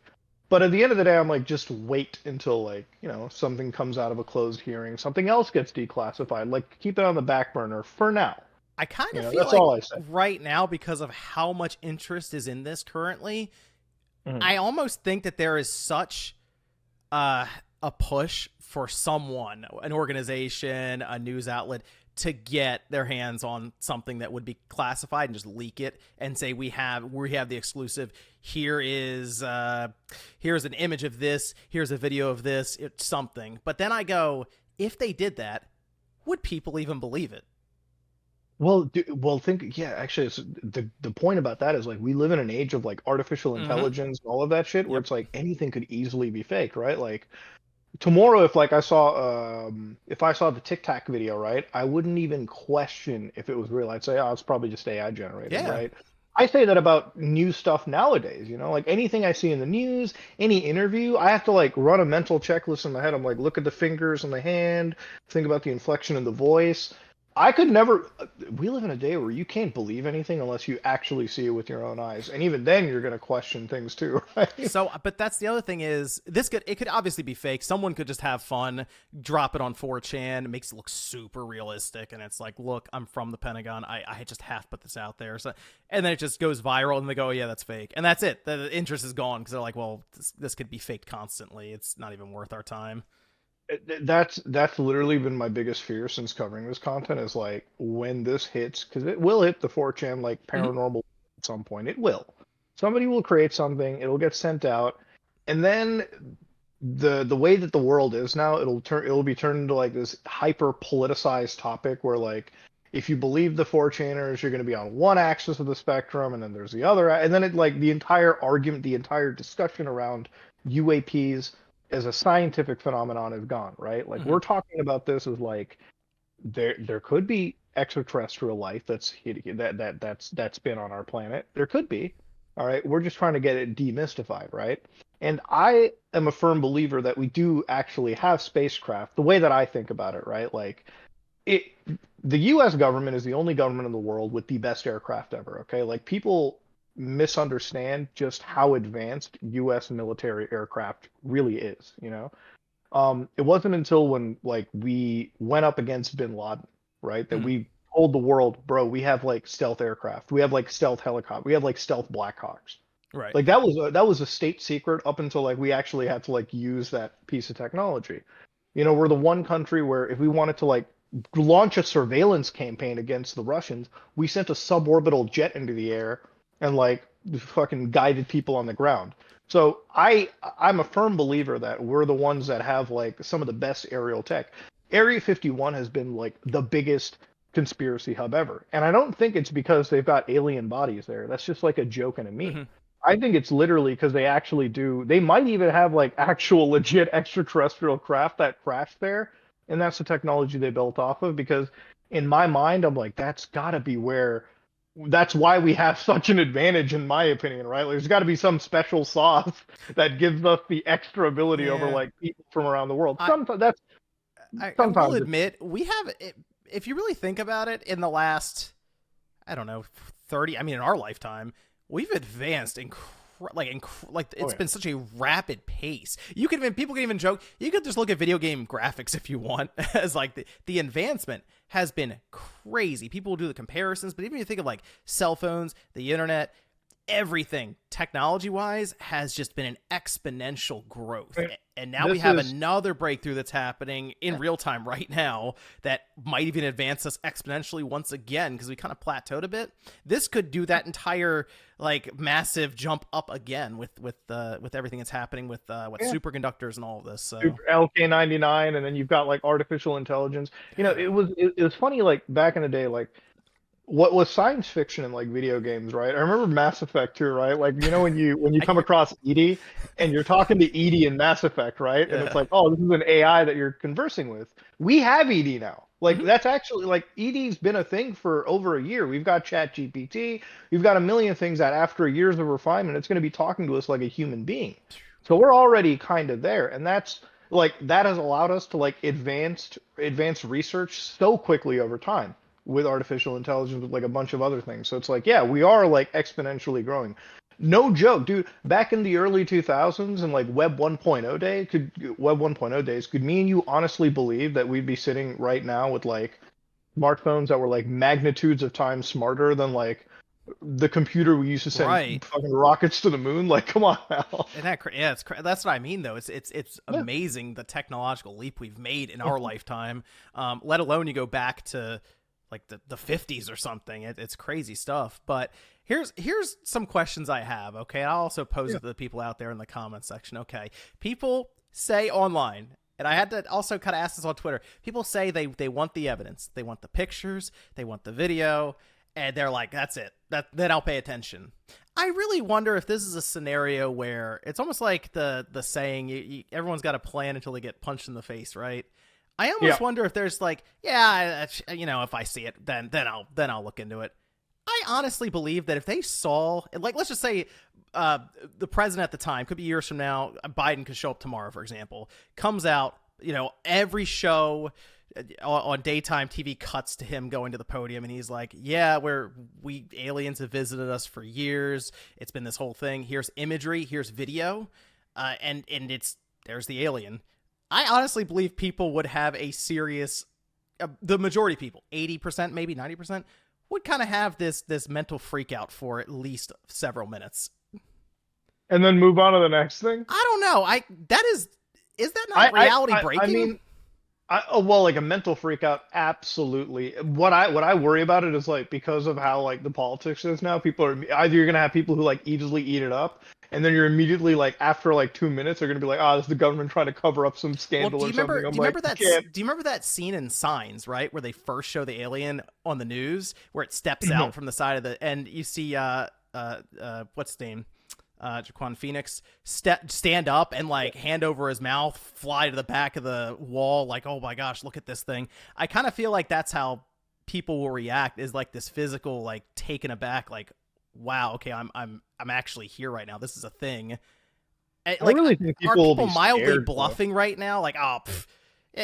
[SPEAKER 2] But at the end of the day, I'm like, just wait until like, something comes out of a closed hearing, something else gets declassified. Like, keep it on the back burner for now.
[SPEAKER 1] I kind of feel
[SPEAKER 2] That's
[SPEAKER 1] like
[SPEAKER 2] all I say.
[SPEAKER 1] right now, because of how much interest is in this currently,
[SPEAKER 2] Mhm.
[SPEAKER 1] I almost think that there is such uh, a push for someone, an organization, a news outlet, to get their hands on something that would be classified and just leak it and say we have the exclusive. Here's an image of this. Here's a video of this. It's something. But then I go, if they did that, would people even believe it?
[SPEAKER 2] Well, think, yeah, actually, the point about that is like we live in an age of like artificial
[SPEAKER 1] Mm-hmm.
[SPEAKER 2] intelligence and all of that shit, where
[SPEAKER 1] Yep.
[SPEAKER 2] it's like anything could easily be faked, right? Like tomorrow, if like if I saw the Tic Tac video, right, I wouldn't even question if it was real. I'd say, oh, it's probably just AI generated,
[SPEAKER 1] Yeah.
[SPEAKER 2] right? I say that about new stuff nowadays, like anything I see in the news, any interview, I have to like run a mental checklist in my head. I'm like, look at the fingers on the hand, think about the inflection of the voice. I could never. We live in a day where you can't believe anything unless you actually see it with your own eyes, and even then, you're gonna question things too, right?
[SPEAKER 1] So, but that's the other thing is it could obviously be fake. Someone could just have fun, drop it on 4chan, it makes it look super realistic, and it's like, look, I'm from the Pentagon. I just have to put this out there. So, and then it just goes viral, and they go, oh, yeah, that's fake, and that's it. The interest is gone because they're like, well, this could be faked constantly. It's not even worth our time.
[SPEAKER 2] That's literally been my biggest fear since covering this content is like when this hits, because it will hit the 4chan like
[SPEAKER 1] Mm-hmm.
[SPEAKER 2] paranormal at some point. It will. Somebody will create something, it'll get sent out, and then the way that the world is now, it'll be turned into like this hyper politicized topic where like if you believe the 4chaners, you're going to be on one axis of the spectrum, and then there's the other, and then it like the entire argument, the entire discussion around UAPs as a scientific phenomenon is gone, right? Like
[SPEAKER 1] Mm-hmm.
[SPEAKER 2] we're talking about this as like there could be extraterrestrial life that's been on our planet. There could be. All right, we're just trying to get it demystified, right? And I am a firm believer that we do actually have spacecraft. The way that I think about it, right? Like it the US government is the only government in the world with the best aircraft ever, okay? Like people misunderstand just how advanced US military aircraft really is. It wasn't until when like we went up against bin Laden, right, that
[SPEAKER 1] Mm-hmm.
[SPEAKER 2] we told the world, bro, we have like stealth aircraft, we have like stealth helicopter, we have like stealth Blackhawks.
[SPEAKER 1] Right.
[SPEAKER 2] Like that was a state secret up until like we actually had to like use that piece of technology. We're the one country where if we wanted to like launch a surveillance campaign against the Russians, we sent a suborbital jet into the air and like fucking guided people on the ground. So I'm a firm believer that we're the ones that have like some of the best aerial tech. Area 51 has been like the biggest conspiracy hub ever. And I don't think it's because they've got alien bodies there. That's just like a joke and a meme. I think it's literally because they actually do. They might even have like actual legit extraterrestrial craft that crashed there, and that's the technology they built off of. Because in my mind, I'm like, that's got to be where. That's why we have such an advantage, in my opinion, right? Like, there's got to be some special sauce that gives us the extra ability over like people from around the world. Sometimes
[SPEAKER 1] I will admit, we have. If you really think about it, in the last, I don't know, 30. I mean, in our lifetime. We've advanced it's been such a rapid pace. People can even joke. You could just look at video game graphics if you want, as like the advancement has been crazy. People will do the comparisons, but even if you think of like cell phones, the internet, everything technology-wise has just been an exponential growth. And now we have another breakthrough that's happening in real time right now that might even advance us exponentially once again, because we kind of plateaued a bit. This could do that entire like massive jump up again with everything that's happening with superconductors and all of this. So
[SPEAKER 2] LK99, and then you've got like artificial intelligence. It was funny, like back in the day, like what was science fiction in like video games, right? I remember Mass Effect too, right? Like, when you come across Edie and you're talking to Edie in Mass Effect, right? And it's like, oh, this is an AI that you're conversing with. We have Edie now. Like, that's actually, like, Edie's been a thing for over a year. We've got ChatGPT. We've got a million things that after years of refinement, it's going to be talking to us like a human being. So we're already kind of there. And that's, like, that has allowed us to, like, advance research so quickly over time. With artificial intelligence, with like a bunch of other things. So it's like, yeah, we are like exponentially growing. No joke, dude. Back in the early 2000s and like Web 1.0 days, could me and you honestly believe that we'd be sitting right now with like smartphones that were like magnitudes of times smarter than like the computer we used to send fucking rockets to the moon? Like, come on now.
[SPEAKER 1] And that's what I mean, though. It's amazing the technological leap we've made in our lifetime. Let alone you go back to like the 50s or something. It's crazy stuff. But here's some questions I have. Okay, I'll also pose it to the people out there in the comment section. Okay, people say online, and I had to also kind of ask this on Twitter. People say they want the evidence, they want the pictures, they want the video, and they're like, that's it. Then I'll pay attention. I really wonder if this is a scenario where it's almost like the saying, everyone's got a plan until they get punched in the face, right? I almost wonder if there's like, if I see it, then I'll look into it. I honestly believe that if they saw, like, let's just say the president at the time, could be years from now, Biden could show up tomorrow, for example, comes out, every show on daytime TV cuts to him going to the podium, and he's like, yeah, aliens have visited us for years. It's been this whole thing. Here's imagery, here's video, and there's the alien. I honestly believe people would have a serious, the majority of people, 80%, maybe 90%, would kind of have this mental freak out for at least several minutes.
[SPEAKER 2] And then move on to the next thing?
[SPEAKER 1] I don't know. Is that not reality breaking?
[SPEAKER 2] I mean, well, like a mental freak out, absolutely. What I worry about it is like, because of how like the politics is now, people are either, you're going to have people who like easily eat it up, and then you're immediately like, after like 2 minutes, they're gonna be like, this is the government trying to cover up some scandal or something. Do you
[SPEAKER 1] remember that scene in Signs, right, where they first show the alien on the news, where it steps out from the side of and you see what's his name, Jaquan Phoenix stand up and like hand over his mouth, fly to the back of the wall, like, oh my gosh, look at this thing. I kind of feel like that's how people will react, is like this physical, like, taken aback, like, wow, okay, I'm actually here right now. This is a thing. Like,
[SPEAKER 2] I really think people will be
[SPEAKER 1] mildly
[SPEAKER 2] scared,
[SPEAKER 1] bluffing right now? Like,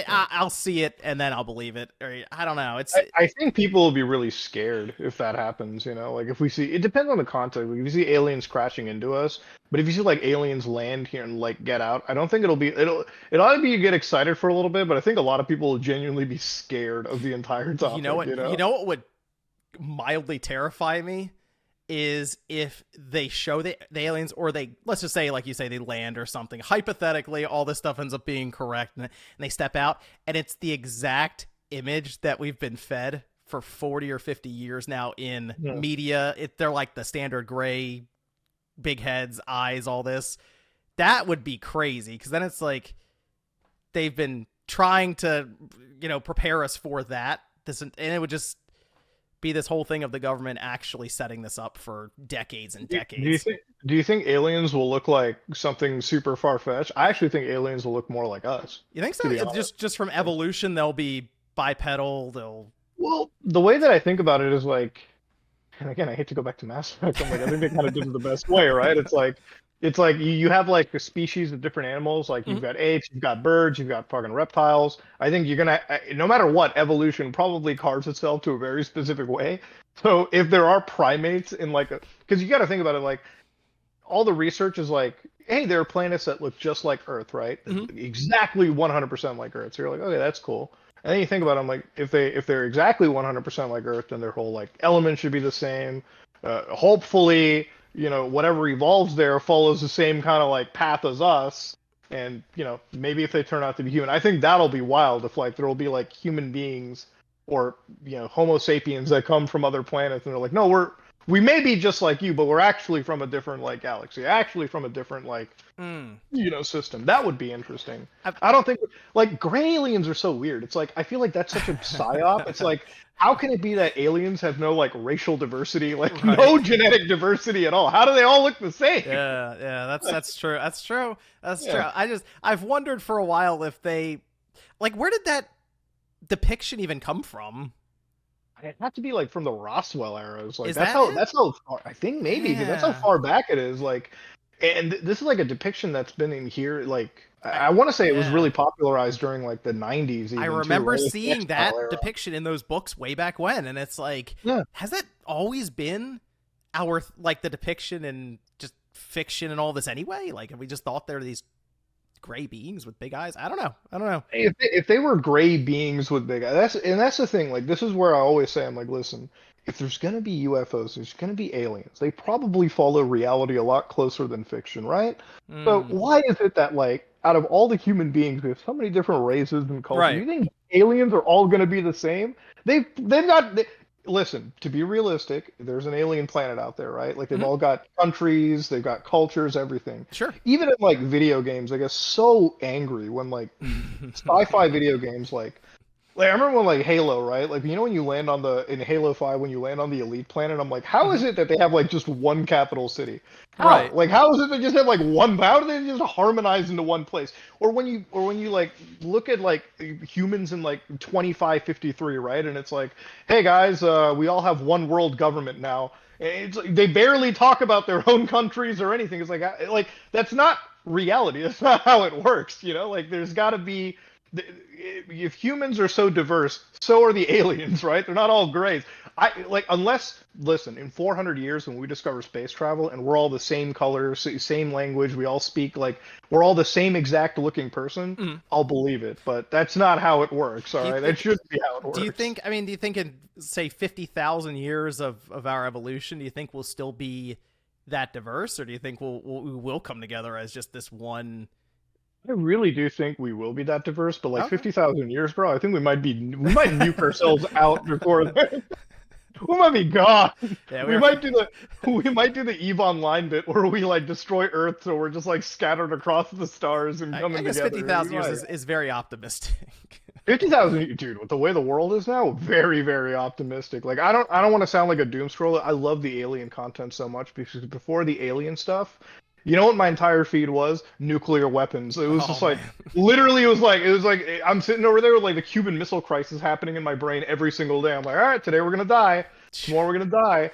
[SPEAKER 1] I'll see it and then I'll believe it. Or I don't know.
[SPEAKER 2] I think people will be really scared if that happens, like if we see, it depends on the context. Like, if you see aliens crashing into us, but if you see like aliens land here and like get out, I don't think it ought to be you get excited for a little bit, but I think a lot of people will genuinely be scared of the entire topic.
[SPEAKER 1] You know what? You know what would mildly terrify me is if they show the aliens, or let's just say, like you say, they land or something. Hypothetically, all this stuff ends up being correct, and they step out, and it's the exact image that we've been fed for 40 or 50 years now in media. They're like the standard gray, big heads, eyes, all this. That would be crazy, because then it's like they've been trying to, prepare us for that. And it would just be this whole thing of the government actually setting this up for decades and decades.
[SPEAKER 2] Do you think aliens will look like something super far-fetched? I actually think aliens will look more like us.
[SPEAKER 1] You think so? Just from evolution, they'll be bipedal.
[SPEAKER 2] Well, the way that I think about it is like, and again, I hate to go back to Mass Effect. I'm like, I think they kind of did it the best way, right? It's like you have like a species of different animals. Like you've got apes, you've got birds, you've got fucking reptiles. I think you're gonna, no matter what, evolution probably carves itself to a very specific way. So if there are primates in because you got to think about it, like all the research is like, hey, there are planets that look just like Earth, right? Exactly 100% like Earth. So you're like, okay, that's cool. And then you think about them, like if they're exactly 100% like Earth, then their whole like elements should be the same. Hopefully, whatever evolves there follows the same kind of like path as us. And maybe if they turn out to be human, I think that'll be wild. If like there will be like human beings or Homo sapiens that come from other planets, and they're like, no, we may be just like you, but we're actually from a different like galaxy, actually from a different like system. That would be interesting. I don't think like gray aliens are so weird. It's like I feel like that's such a psyop. It's like, how can it be that aliens have no like racial diversity, like no genetic diversity at all? How do they all look the same?
[SPEAKER 1] Yeah, that's true. That's true. I've wondered for a while if they where did that depiction even come from?
[SPEAKER 2] It had to be like from the Roswell eras. Like that's how far, I think maybe that's how far back it is. Like, and this is like a depiction that's been in here. Like I want to say it was really popularized during like the 90s. Even,
[SPEAKER 1] I remember seeing that depiction in those books way back when, and it's like, has that always been our the depiction in just fiction and all this anyway? Like, have we just thought they're these gray beings with big eyes? I don't know.
[SPEAKER 2] If they were gray beings with big eyes, that's the thing. Like, this is where I always say, I'm like, listen, if there's gonna be UFOs, there's gonna be aliens. They probably follow reality a lot closer than fiction, right? So why is it that like out of all the human beings, we have so many different races and cultures?
[SPEAKER 1] Right.
[SPEAKER 2] You think aliens are all gonna be the same? Listen, to be realistic, there's an alien planet out there, right? Like they've all got countries, they've got cultures, everything.
[SPEAKER 1] Sure.
[SPEAKER 2] Even in like video games, I get so angry when like sci-fi video games like I remember when like Halo, right? Like when you land in Halo 5 when you land on the elite planet, I'm like, how is it that they have like just one capital city? How?
[SPEAKER 1] Right.
[SPEAKER 2] Like how is it they just have like one, how do they just harmonize into one place? Or when you like look at like humans in like 2553, right? And it's like, hey guys, we all have one world government now. It's like, they barely talk about their own countries or anything. It's like that's not reality. That's not how it works, Like there's got to be, if humans are so diverse, so are the aliens, right? They're not all grays. Listen, in 400 years when we discover space travel and we're all the same color, same language, we all speak like we're all the same exact looking person, I'll believe it. But that's not how it works, all right? That shouldn't be how it works.
[SPEAKER 1] Do you think in, say, 50,000 years of our evolution, do you think we'll still be that diverse? Or do you think we will come together as just this one?
[SPEAKER 2] I really do think we will be that diverse, but like 50,000 years, bro, I think we might nuke ourselves out before then. We might be gone. Yeah, we might do the EVE Online bit where we like destroy Earth, so we're just like scattered across the stars and coming together.
[SPEAKER 1] I guess 50,000 years is very optimistic.
[SPEAKER 2] 50,000, dude, with the way the world is now, very, very optimistic. Like I don't want to sound like a doom scroller. I love the alien content so much because before the alien stuff, you know what my entire feed was? Nuclear weapons. It was literally, it was like I'm sitting over there with like the Cuban Missile Crisis happening in my brain every single day. I'm like, all right, today we're gonna die. Tomorrow we're gonna die.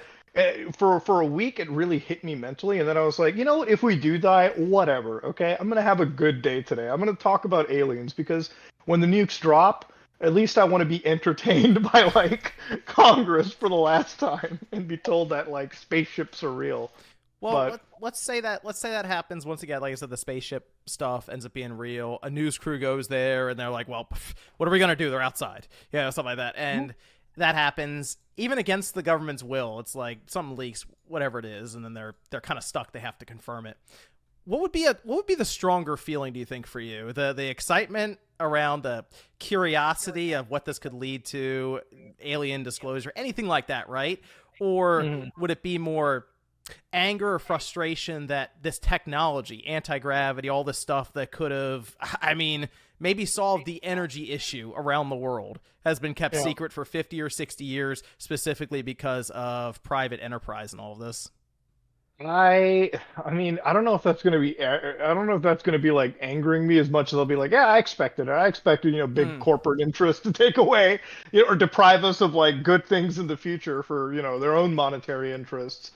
[SPEAKER 2] For a week, it really hit me mentally, and then I was like, you know what? If we do die, whatever. Okay, I'm gonna have a good day today. I'm gonna talk about aliens because when the nukes drop, at least I want to be entertained by like Congress for the last time and be told that like spaceships are real.
[SPEAKER 1] Well,
[SPEAKER 2] But
[SPEAKER 1] let's say that happens once again. Like I said, the spaceship stuff ends up being real. A news crew goes there, and they're like, "Well, what are we gonna do? They're outside, yeah, something like that." And that happens even against the government's will. It's like something leaks, whatever it is, and then they're kind of stuck. They have to confirm it. What would be the stronger feeling, do you think, for you? The excitement around the curiosity of what this could lead to, alien disclosure, anything like that, right? Or would it be more anger or frustration that this technology, anti-gravity, all this stuff that could have, I mean, maybe solved the energy issue around the world has been kept secret for 50 or 60 years, specifically because of private enterprise and all of this?
[SPEAKER 2] I mean, I don't know if that's gonna be. I don't know if that's gonna be like angering me as much as I'll be like, yeah, I expected it. I expected, big corporate interests to take away, or deprive us of like good things in the future for, their own monetary interests.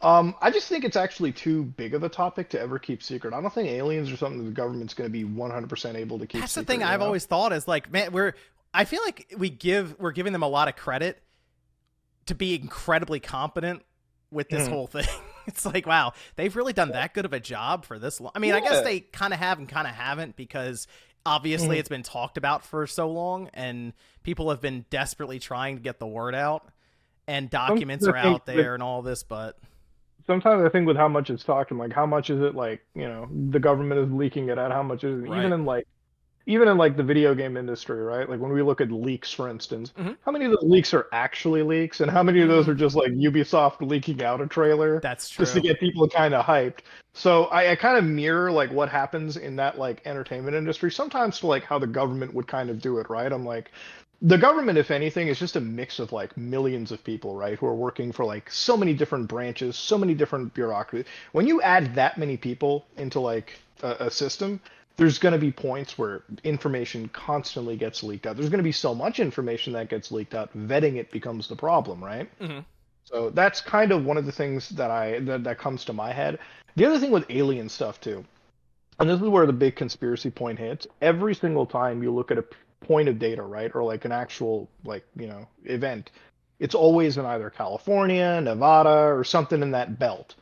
[SPEAKER 2] I just think it's actually too big of a topic to ever keep secret. I don't think aliens are something that the government's going to be 100% able to keep
[SPEAKER 1] That's
[SPEAKER 2] secret.
[SPEAKER 1] the thing I've always thought is like, man, I feel like we're giving them a lot of credit to be incredibly competent with this whole thing. It's like, wow, they've really done that good of a job for this long. I mean, I guess they kind of have and kind of haven't, because obviously it's been talked about for so long and people have been desperately trying to get the word out and documents are out there and all this, but
[SPEAKER 2] sometimes I think with how much it's talked, I'm like, how much is it like, the government is leaking it out? How much is it?
[SPEAKER 1] Right.
[SPEAKER 2] Even in like the video game industry, right? Like when we look at leaks, for instance, how many of those leaks are actually leaks, and how many of those are just like Ubisoft leaking out a trailer?
[SPEAKER 1] That's true.
[SPEAKER 2] Just to get people kind of hyped. So I kind of mirror like what happens in that like entertainment industry sometimes to like how the government would kind of do it, right? I'm like, the government, if anything, is just a mix of like millions of people, right, who are working for like so many different branches, so many different bureaucracies. When you add that many people into like a system, there's going to be points where information constantly gets leaked out. There's going to be so much information that gets leaked out, vetting it becomes the problem, right? So that's kind of one of the things that comes to my head. The other thing with alien stuff too, and this is where the big conspiracy point hits. Every single time you look at a point of data, right, or like an actual like event, it's always in either California, Nevada, or something in that belt.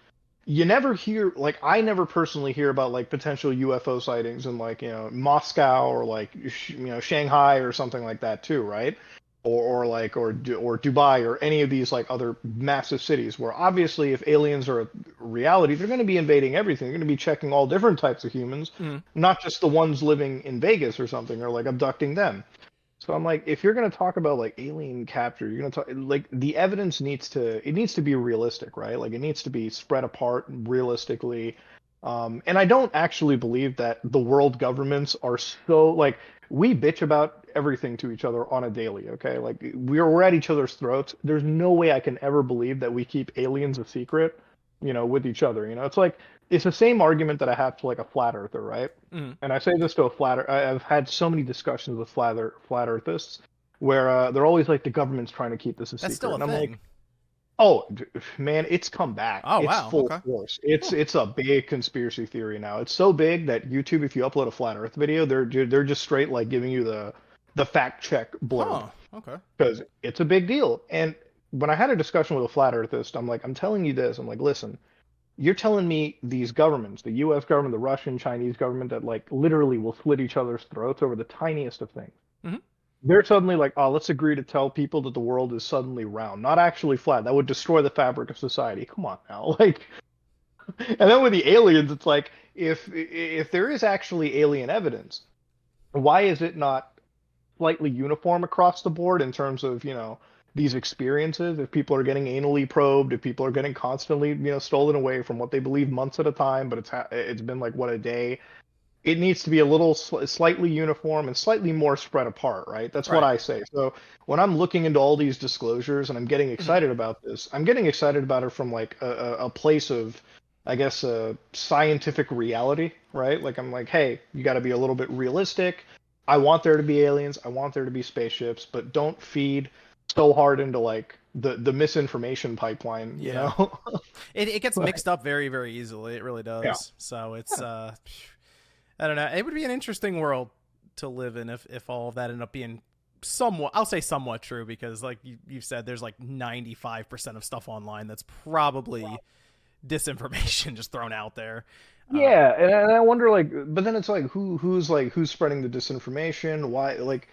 [SPEAKER 2] You never hear, like, I never personally hear about like potential UFO sightings in like Moscow or like Shanghai or something like that too, right? Or Dubai or any of these like other massive cities where obviously if aliens are a reality, they're going to be invading everything. They're going to be checking all different types of humans, not just the ones living in Vegas or something, or like abducting them. So I'm like, if you're going to talk about like alien capture, you're going to talk like the evidence needs to be realistic, right? Like it needs to be spread apart realistically. And I don't actually believe that the world governments are so like we bitch about everything to each other on a daily, okay? Like we're at each other's throats. There's no way I can ever believe that we keep aliens a secret, with each other. It's like it's the same argument that I have to like a flat earther, right? And I say this to a I've had so many discussions with flat earthists where they're always like the government's trying to keep this a
[SPEAKER 1] that's
[SPEAKER 2] secret.
[SPEAKER 1] still a
[SPEAKER 2] And I'm
[SPEAKER 1] thing.
[SPEAKER 2] like, oh man, it's come back.
[SPEAKER 1] Oh,
[SPEAKER 2] It's
[SPEAKER 1] wow.
[SPEAKER 2] full
[SPEAKER 1] Okay.
[SPEAKER 2] force. It's a big conspiracy theory now. It's so big that YouTube, if you upload a flat Earth video, they're just straight like giving you the fact check blurb
[SPEAKER 1] Huh. Okay.
[SPEAKER 2] because it's a big deal. And when I had a discussion with a flat earthist, I'm telling you this. I'm like, listen, you're telling me these governments, the U.S. government, the Russian, Chinese government, that like literally will slit each other's throats over the tiniest of things. They're suddenly like, oh, let's agree to tell people that the world is suddenly round, not actually flat. That would destroy the fabric of society. Come on now, like. And then with the aliens, it's like if there is actually alien evidence, why is it not slightly uniform across the board in terms of these experiences? If people are getting anally probed, if people are getting constantly stolen away from what they believe months at a time, but it's been like what, a day. It needs to be a little slightly uniform and slightly more spread apart, right? That's what I say. So when I'm looking into all these disclosures and I'm getting excited about this, I'm getting excited about it from like a place of, I guess, scientific reality, right? Like I'm like, hey, you got to be a little bit realistic. I want there to be aliens. I want there to be spaceships, but don't feed so hard into like the misinformation pipeline, you know?
[SPEAKER 1] It gets mixed up very, very easily. It really does.
[SPEAKER 2] Yeah.
[SPEAKER 1] So it's I don't know. It would be an interesting world to live in if all of that ended up being somewhat, I'll say somewhat true, because like you've said, there's like 95% of stuff online that's probably disinformation just thrown out there.
[SPEAKER 2] Yeah, and I wonder, like, but then it's like, who's spreading the disinformation? Why? Like,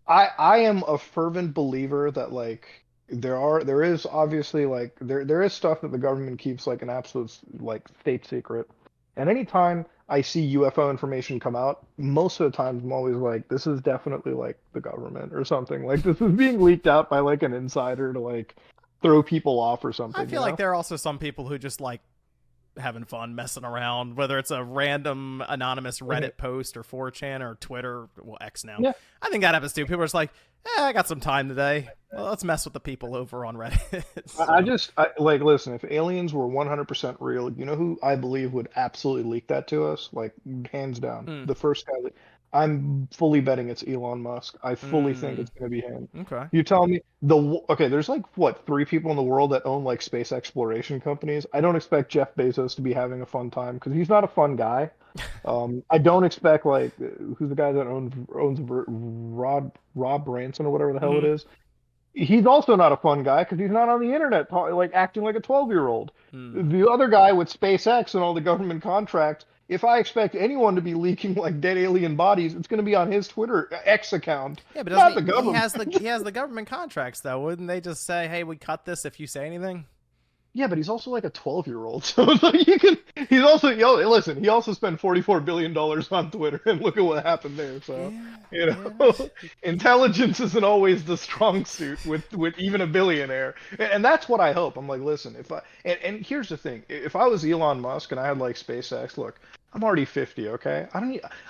[SPEAKER 2] I am a fervent believer that like there is obviously like there is stuff that the government keeps like an absolute like state secret, and anytime I see UFO information come out, most of the time I'm always like, this is definitely like the government or something. Like this is being leaked out by like an insider to like throw people off or something.
[SPEAKER 1] I feel like there are also some people who just like having fun messing around, whether it's a random anonymous Reddit post or 4chan or Twitter, well, X now.
[SPEAKER 2] Yeah.
[SPEAKER 1] I think that happens too. People are just like, I got some time today. Well, let's mess with the people over on Reddit. So.
[SPEAKER 2] I like, listen, if aliens were 100% real, you know who I believe would absolutely leak that to us? Like, hands down. The first guy. I'm fully betting it's Elon Musk. I fully think it's going to be him.
[SPEAKER 1] Okay.
[SPEAKER 2] You tell me okay, there's like what, 3 people in the world that own like space exploration companies. I don't expect Jeff Bezos to be having a fun time because he's not a fun guy. I don't expect like who's the guy that owns Rob Branson or whatever the hell it is. He's also not a fun guy because he's not on the internet like acting like a 12-year-old. The other guy with SpaceX and all the government contracts, if I expect anyone to be leaking like dead alien bodies, it's going to be on his Twitter X account.
[SPEAKER 1] Yeah, but
[SPEAKER 2] not the government.
[SPEAKER 1] He has the government contracts though. Wouldn't they just say, "Hey, we cut this if you say anything"?
[SPEAKER 2] Yeah, but he's also like a 12-year-old, so like he's also listen. He also spent $44 billion on Twitter, and look at what happened there. So intelligence isn't always the strong suit with even a billionaire, and that's what I hope. I'm like, listen, if I and here's the thing: if I was Elon Musk and I had like SpaceX, look, I'm already 50, okay?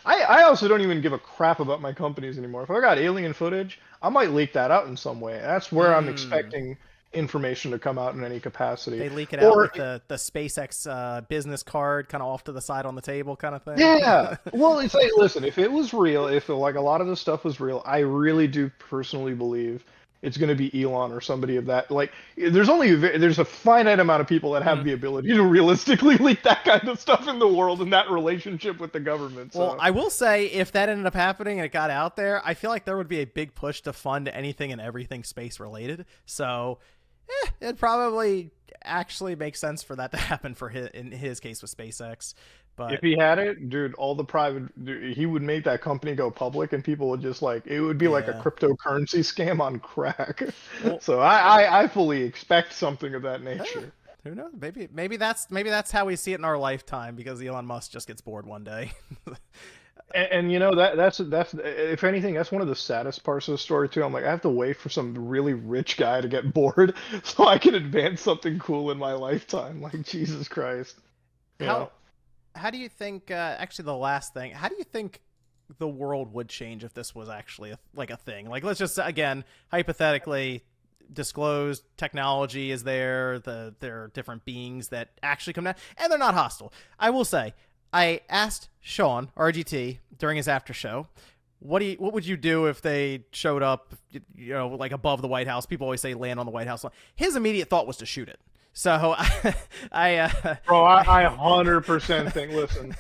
[SPEAKER 2] I also don't even give a crap about my companies anymore. If I got alien footage, I might leak that out in some way. That's where I'm expecting information to come out in any capacity.
[SPEAKER 1] They leak it out with the SpaceX business card kind of off to the side on the table kind of thing.
[SPEAKER 2] Yeah. Well, it's like, listen, if it was real, if like a lot of the stuff was real, I really do personally believe it's going to be Elon or somebody of that. Like, there's a finite amount of people that have the ability to realistically leak that kind of stuff in the world and that relationship with the government. So.
[SPEAKER 1] Well, I will say, if that ended up happening and it got out there, I feel like there would be a big push to fund anything and everything space related. So it probably actually makes sense for that to happen in his case with SpaceX. But
[SPEAKER 2] if he had it, dude, he would make that company go public, and people would just like, it would be like a cryptocurrency scam on crack. Well, so I fully expect something of that nature.
[SPEAKER 1] Who knows? Maybe that's how we see it in our lifetime, because Elon Musk just gets bored one day.
[SPEAKER 2] And you know, that's if anything, that's one of the saddest parts of the story too. I'm like, I have to wait for some really rich guy to get bored so I can advance something cool in my lifetime. Like, Jesus Christ.
[SPEAKER 1] How do you think? Actually, the last thing. How do you think the world would change if this was actually a thing? Like, let's just again hypothetically disclosed technology is there. There are different beings that actually come down, and they're not hostile. I will say, I asked Sean RGT during his after show, what would you do if they showed up, like above the White House? People always say land on the White House. His immediate thought was to shoot it. So I
[SPEAKER 2] 100% think, listen,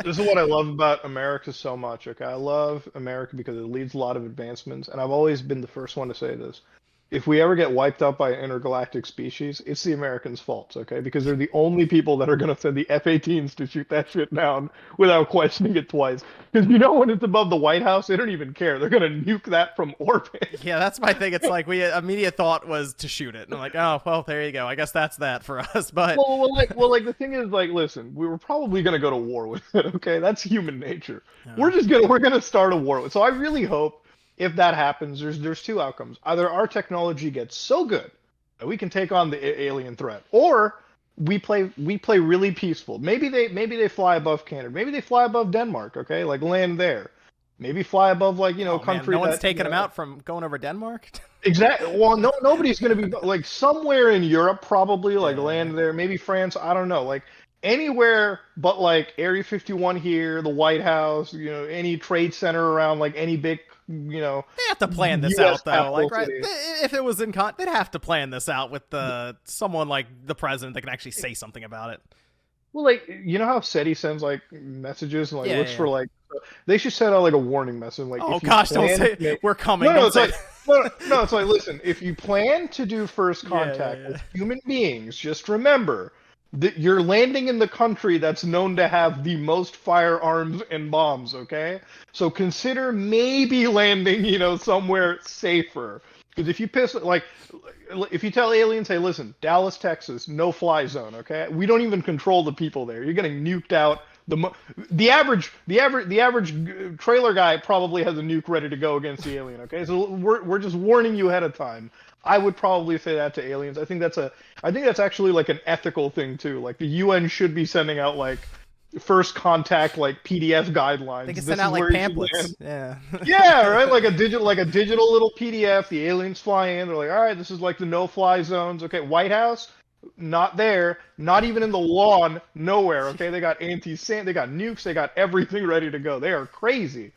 [SPEAKER 2] this is what I love about America so much. Okay, I love America because it leads a lot of advancements, and I've always been the first one to say this. If we ever get wiped out by an intergalactic species, it's the Americans' fault, okay? Because they're the only people that are going to send the F-18s to shoot that shit down without questioning it twice. Because when it's above the White House, they don't even care. They're going to nuke that from orbit.
[SPEAKER 1] Yeah, that's my thing. It's like, immediate thought was to shoot it. And I'm like, oh, well, there you go. I guess that's that for us. But
[SPEAKER 2] well, the thing is, like, listen, we were probably going to go to war with it, okay? That's human nature.
[SPEAKER 1] Yeah.
[SPEAKER 2] We're going to start a war with it. So I really hope, if that happens, there's 2 outcomes. Either our technology gets so good that we can take on the alien threat, or we play really peaceful. Maybe they fly above Canada. Maybe they fly above Denmark. Okay, like land there. Maybe fly above a country.
[SPEAKER 1] Man, no one's taking them out from going over Denmark.
[SPEAKER 2] Exactly. Well, nobody's going to be like somewhere in Europe, probably land there. Maybe France. I don't know. Like anywhere but like Area 51 here, the White House. Any trade center around, like any big. They
[SPEAKER 1] have to plan this out though. Like, right? If it was they'd have to plan this out with someone like the president that can actually say something about it.
[SPEAKER 2] Well, like, how SETI sends like messages and like looks for like They should send out like a warning message, like
[SPEAKER 1] Oh
[SPEAKER 2] if you
[SPEAKER 1] gosh, don't
[SPEAKER 2] plan
[SPEAKER 1] say
[SPEAKER 2] to make...
[SPEAKER 1] we're coming.
[SPEAKER 2] No, no,
[SPEAKER 1] Don't
[SPEAKER 2] it's
[SPEAKER 1] say
[SPEAKER 2] like no, it's like listen, if you plan to do first
[SPEAKER 1] Yeah,
[SPEAKER 2] contact
[SPEAKER 1] yeah.
[SPEAKER 2] with human beings, just remember that you're landing in the country that's known to have the most firearms and bombs. Okay, so consider maybe landing, somewhere safer. Because if you if you tell aliens, hey, listen, Dallas, Texas, no fly zone, okay? We don't even control the people there. You're getting nuked out. The average trailer guy probably has a nuke ready to go against the alien, okay? So we're just warning you ahead of time. I would probably say that to aliens. I think that's actually like an ethical thing too. Like the UN should be sending out like first contact like PDF guidelines.
[SPEAKER 1] They can
[SPEAKER 2] This
[SPEAKER 1] send
[SPEAKER 2] is
[SPEAKER 1] out like
[SPEAKER 2] where you should
[SPEAKER 1] pamphlets.
[SPEAKER 2] land.
[SPEAKER 1] Yeah.
[SPEAKER 2] Yeah, right. Like a digital little PDF. The aliens fly in. They're like, all right, this is like the no-fly zones. Okay, White House, not there. Not even in the lawn. Nowhere. Okay, they got anti-sand. They got nukes. They got everything ready to go. They are crazy.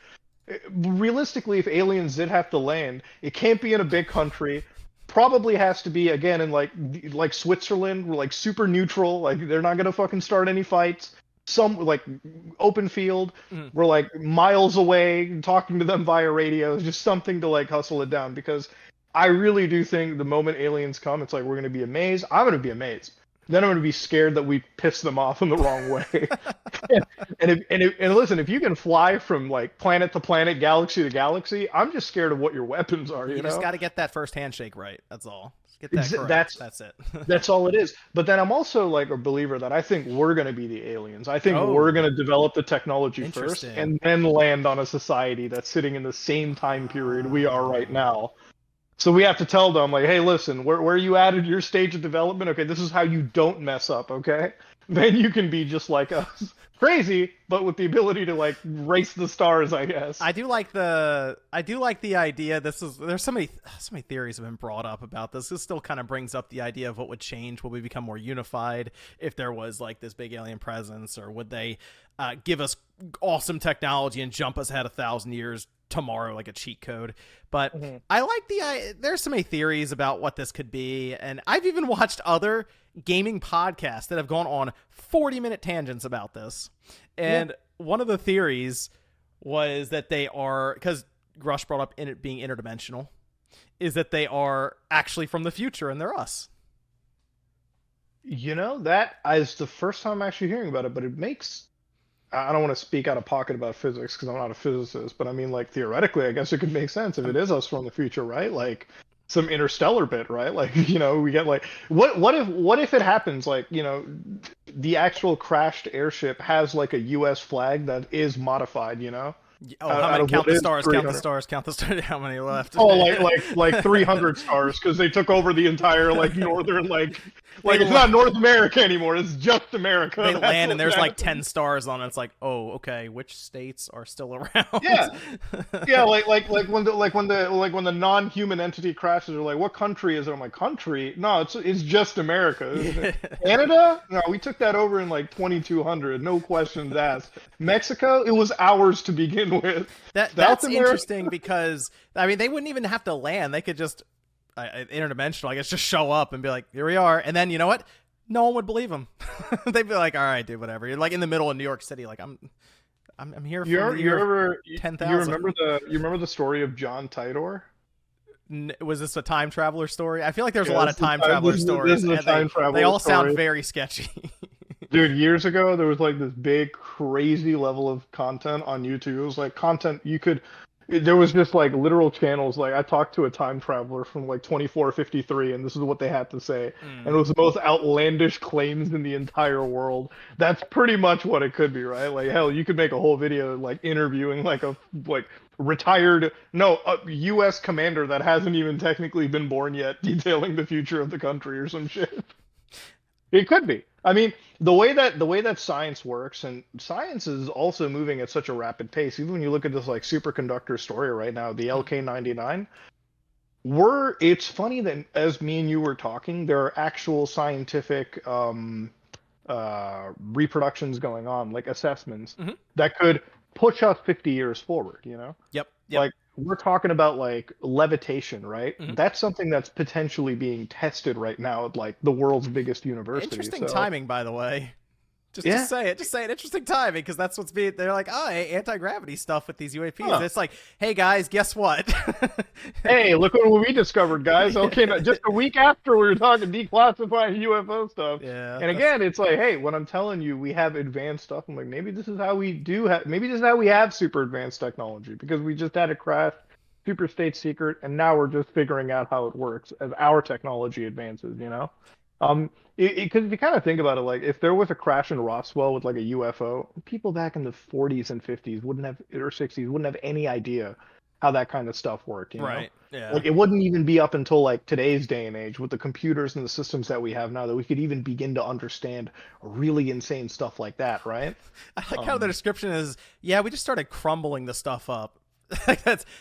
[SPEAKER 2] Realistically, if aliens did have to land, it can't be in a big country. Probably has to be again in like Switzerland, like super neutral. Like they're not gonna fucking start any fights. Some like open field.
[SPEAKER 1] Mhm.
[SPEAKER 2] We're like miles away, talking to them via radio. Just something to like hustle it down because I really do think the moment aliens come, it's like we're gonna be amazed. I'm gonna be amazed. Then I'm gonna be scared that we pissed them off in the wrong way. and listen, if you can fly from like planet to planet, galaxy to galaxy, I'm just scared of what your weapons are.
[SPEAKER 1] You just got to get that first handshake right. That's all. Just get that correct. That's it.
[SPEAKER 2] That's all it is. But then I'm also like a believer that I think we're going to be the aliens. I think
[SPEAKER 1] Oh.
[SPEAKER 2] we're going to develop the technology first
[SPEAKER 1] Interesting.
[SPEAKER 2] and then land on a society that's sitting in the same time period we are right now. So we have to tell them like, hey, listen, where you at at your stage of development? Okay, this is how you don't mess up. Okay, then you can be just like us, crazy, but with the ability to like race the stars, I guess.
[SPEAKER 1] I do like the idea. There's so many theories have been brought up about this. This still kind of brings up the idea of what would change. Would we become more unified if there was like this big alien presence, or would they give us awesome technology and jump us ahead 1,000 years tomorrow like a cheat code? But I like there's so many theories about what this could be, and I've even watched other gaming podcasts that have gone on 40-minute tangents about this. And one of the theories was that they are, because Rush brought up it being interdimensional, is that they are actually from the future and they're us.
[SPEAKER 2] That is the first time I'm actually hearing about it, but it makes... I don't want to speak out of pocket about physics because I'm not a physicist, but I mean, like, theoretically, I guess it could make sense if it is us from the future, right? Like, some interstellar bit, right? Like, we get like, what if it happens, like, the actual crashed airship has like a U.S. flag that is modified,
[SPEAKER 1] Oh, how many? Count the stars, count the stars, count the stars. How many left?
[SPEAKER 2] Oh, like 300 stars because they took over the entire like northern it's not North America anymore. It's just America.
[SPEAKER 1] They land and there's like 10 stars on it. It's like, oh, okay, which states are still around?
[SPEAKER 2] Yeah, yeah. Like when the non-human entity crashes, they're like, what country is it? I'm like, country? No, it's just America. Canada? No, we took that over in like 2200. No questions asked. Mexico? It was ours to begin with.
[SPEAKER 1] That's interesting because I mean they wouldn't even have to land. They could just interdimensional, I guess, just show up and be like, here we are. And then you know what? No one would believe them. They'd be like, all right, dude, whatever. You're like in the middle of New York City, like I'm here for year 10,000.
[SPEAKER 2] You remember the story of John Titor?
[SPEAKER 1] Was this a time traveler story? I feel like there's a lot of time traveler stories.
[SPEAKER 2] This is a time traveler
[SPEAKER 1] they all
[SPEAKER 2] story.
[SPEAKER 1] sound very sketchy.
[SPEAKER 2] Dude, years ago, there was like this big, crazy level of content on YouTube. It was like content there was just like literal channels. Like I talked to a time traveler from like 2453, and this is what they had to say. And it was the most outlandish claims in the entire world. That's pretty much what it could be, right? Like hell, you could make a whole video like interviewing like a U.S. commander that hasn't even technically been born yet, detailing the future of the country or some shit. It could be. I mean, the way that science works, and science is also moving at such a rapid pace. Even when you look at this like superconductor story right now, the LK99, it's funny that as me and you were talking, there are actual scientific reproductions going on, like assessments that could push us 50 years forward.
[SPEAKER 1] Yep.
[SPEAKER 2] Like we're talking about like levitation, right? That's something that's potentially being tested right now at like the world's biggest university.
[SPEAKER 1] Interesting timing, by the way. Just say it. Just say it. Interesting timing, because that's what's being. They're like, oh, anti-gravity stuff with these UAPs.
[SPEAKER 2] Huh.
[SPEAKER 1] It's like, hey guys, guess what?
[SPEAKER 2] Hey, look what we discovered, guys. Okay, just a week after we were talking declassifying UFO stuff.
[SPEAKER 1] Yeah.
[SPEAKER 2] And again, it's like, hey, when I'm telling you we have advanced stuff, I'm like, maybe this is how we do have. Maybe this is how we have super advanced technology, because we just had a crash, super state secret, and now we're just figuring out how it works as our technology advances. Because if you kind of think about it, like if there was a crash in Roswell with like a UFO, people back in the 40s and 50s wouldn't have, or 60s wouldn't have any idea how that kind of stuff worked.
[SPEAKER 1] Right. Yeah.
[SPEAKER 2] Like it wouldn't even be up until like today's day and age with the computers and the systems that we have now that we could even begin to understand really insane stuff like that, right?
[SPEAKER 1] I like how the description is, yeah, we just started crumbling the stuff up.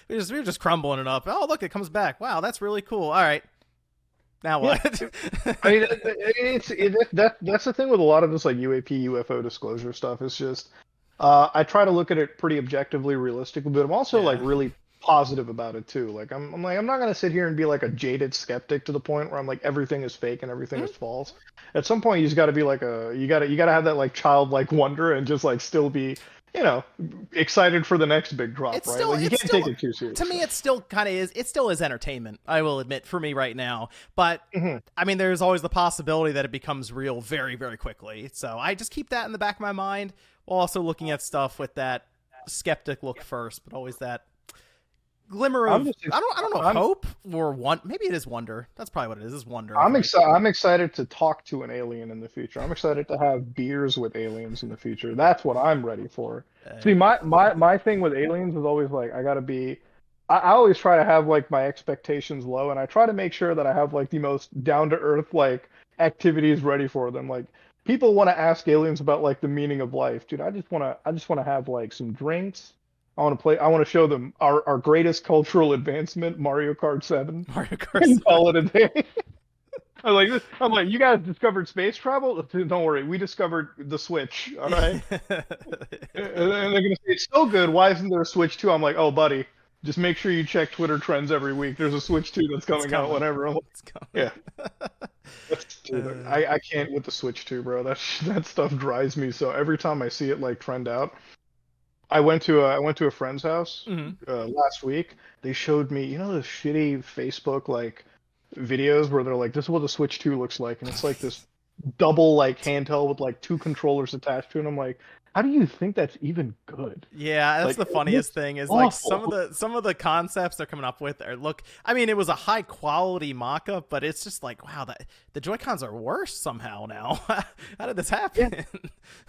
[SPEAKER 1] We were just crumbling it up. Oh, look, it comes back. Wow, that's really cool. All right. Now what?
[SPEAKER 2] I mean, that's the thing with a lot of this like UAP, UFO disclosure stuff. It's just I try to look at it pretty objectively, realistically, but I'm also like really positive about it too. Like I'm not gonna sit here and be like a jaded skeptic to the point where I'm like everything is fake and everything is false. At some point, you just got to be like you gotta have that like childlike wonder and just like still be excited for the next big drop, right?
[SPEAKER 1] Still,
[SPEAKER 2] like you can't take it too seriously.
[SPEAKER 1] To me, it still kind of is. It still is entertainment, I will admit, for me right now. But I mean, there's always the possibility that it becomes real very, very quickly. So I just keep that in the back of my mind while also looking at stuff with that skeptic look first, but always that glimmer of I don't know, hope or maybe it is wonder. That's probably what it is wonder.
[SPEAKER 2] I'm excited to talk to an alien in the future. I'm excited to have beers with aliens in the future. That's what I'm ready for. See, my thing with aliens is always like I always try to have like my expectations low, and I try to make sure that I have like the most down to earth like activities ready for them. Like people want to ask aliens about like the meaning of life, dude. I just want to have like some drinks. I want to show them our greatest cultural advancement, Mario Kart 7.
[SPEAKER 1] Mario Kart 7.
[SPEAKER 2] And call it a day. I'm like, you guys discovered space travel? Don't worry, we discovered the Switch, all right? And they're going to say, it's so good, why isn't there a Switch 2? I'm like, oh, buddy, just make sure you check Twitter trends every week. There's a Switch 2 that's coming out whenever. It's coming. Yeah. I can't with the Switch 2, bro. That stuff drives me so. Every time I see it, like, trend out, I went to a friend's house last week. They showed me, those shitty Facebook like videos where they're like, "This is what the Switch 2 looks like," and it's like this double like handheld with like two controllers attached to it. And I'm like, how do you think that's even good?
[SPEAKER 1] Yeah, that's like, the funniest thing is awful. Like some of the concepts they're coming up with I mean, it was a high quality mock-up, but it's just like, wow, the Joy-Cons are worse somehow now. How did this happen?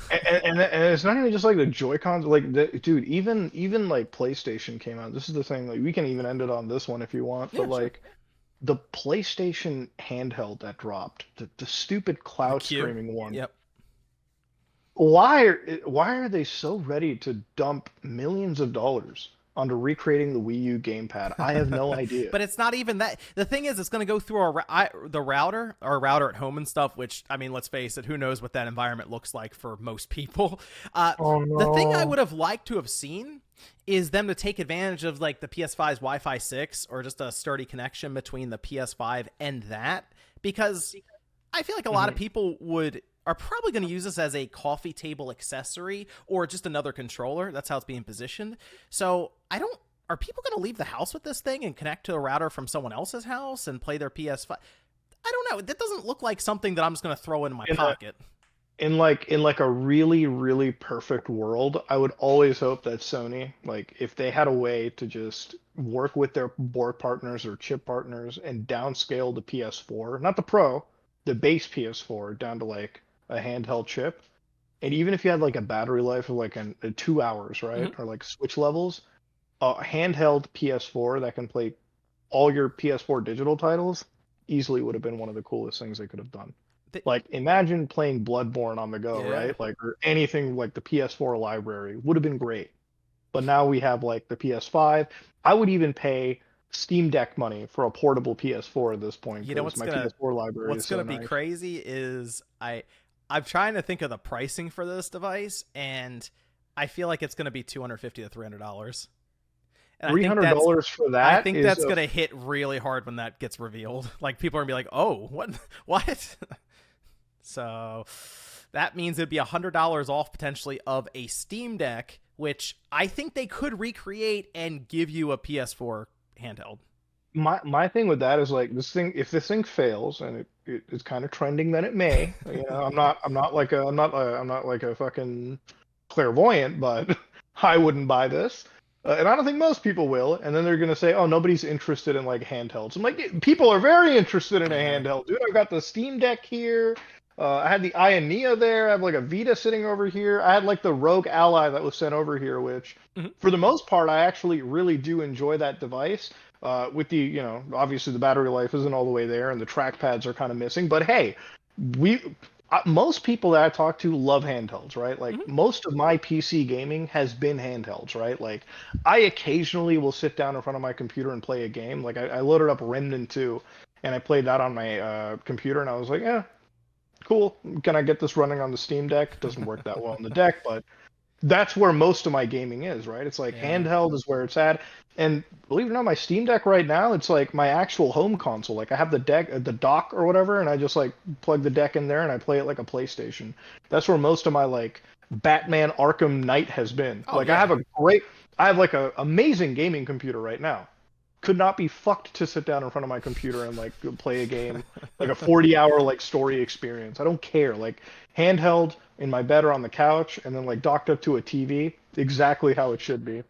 [SPEAKER 2] Yeah. And it's not even just like the Joy-Cons, like dude, even like PlayStation came out. This is the thing, like we can even end it on this one if you want, but like the PlayStation handheld that dropped, the stupid cloud streaming one.
[SPEAKER 1] Yep.
[SPEAKER 2] Why are they so ready to dump millions of dollars onto recreating the Wii U gamepad? I have no idea.
[SPEAKER 1] But it's not even that. The thing is, it's going to go through the router at home and stuff, which, I mean, let's face it, who knows what that environment looks like for most people.
[SPEAKER 2] Oh, no.
[SPEAKER 1] The thing I would have liked to have seen is them to take advantage of like the PS5's Wi-Fi 6 or just a sturdy connection between the PS5 and that, because I feel like a lot of people are probably going to use this as a coffee table accessory or just another controller. That's how it's being positioned. So are people going to leave the house with this thing and connect to a router from someone else's house and play their PS5? I don't know. That doesn't look like something that I'm just going to throw in my pocket.
[SPEAKER 2] In like a really, really perfect world, I would always hope that Sony, like if they had a way to just work with their board partners or chip partners and downscale the PS4, not the Pro, the base PS4 down to like a handheld chip, and even if you had like a battery life of like 2 hours, right, or like Switch levels, a handheld PS4 that can play all your PS4 digital titles easily would have been one of the coolest things they could have done. Like imagine playing Bloodborne on the go, right? Like, or anything like the PS4 library would have been great. But now we have like the PS5. I would even pay Steam Deck money for a portable PS4 at this point.
[SPEAKER 1] You know what's
[SPEAKER 2] PS4 library
[SPEAKER 1] what's going to be crazy is I'm trying to think of the pricing for this device, and I feel like it's going to be $250 to $300.
[SPEAKER 2] $300 for that?
[SPEAKER 1] I think that's going to hit really hard when that gets revealed. Like people are going to be like, "Oh, what?" So, that means it'd be $100 off potentially of a Steam Deck, which I think they could recreate and give you a PS4 handheld.
[SPEAKER 2] My thing with that is like this thing. If this thing fails, and it's kind of trending, then it may. You know, I'm not like a fucking clairvoyant, but I wouldn't buy this. And I don't think most people will. And then they're gonna say, "Oh, nobody's interested in like handhelds." I'm like, people are very interested in a handheld, dude. I've got the Steam Deck here. I had the Ionia there. I have like a Vita sitting over here. I had like the Rogue Ally that was sent over here, which, for the most part, I actually really do enjoy that device. With the, you know, obviously the battery life isn't all the way there, and the trackpads are kind of missing. But hey, most people that I talk to love handhelds, right? Like most of my PC gaming has been handhelds, right? Like I occasionally will sit down in front of my computer and play a game. Like I loaded up Remnant 2, and I played that on my computer, and I was like, yeah, cool. Can I get this running on the Steam Deck? It doesn't work that well on the deck, but that's where most of my gaming is, right? It's like handheld is where it's at. And believe it or not, my Steam Deck right now, it's like my actual home console. Like I have the dock or whatever, and I just like plug the deck in there and I play it like a PlayStation. That's where most of my like Batman Arkham Knight has been.
[SPEAKER 1] Oh,
[SPEAKER 2] like
[SPEAKER 1] yeah.
[SPEAKER 2] I have like a amazing gaming computer right now. Could not be fucked to sit down in front of my computer and like play a game, like a 40-hour like story experience. I don't care. Like handheld in my bed or on the couch, and then like docked up to a TV, exactly how it should be.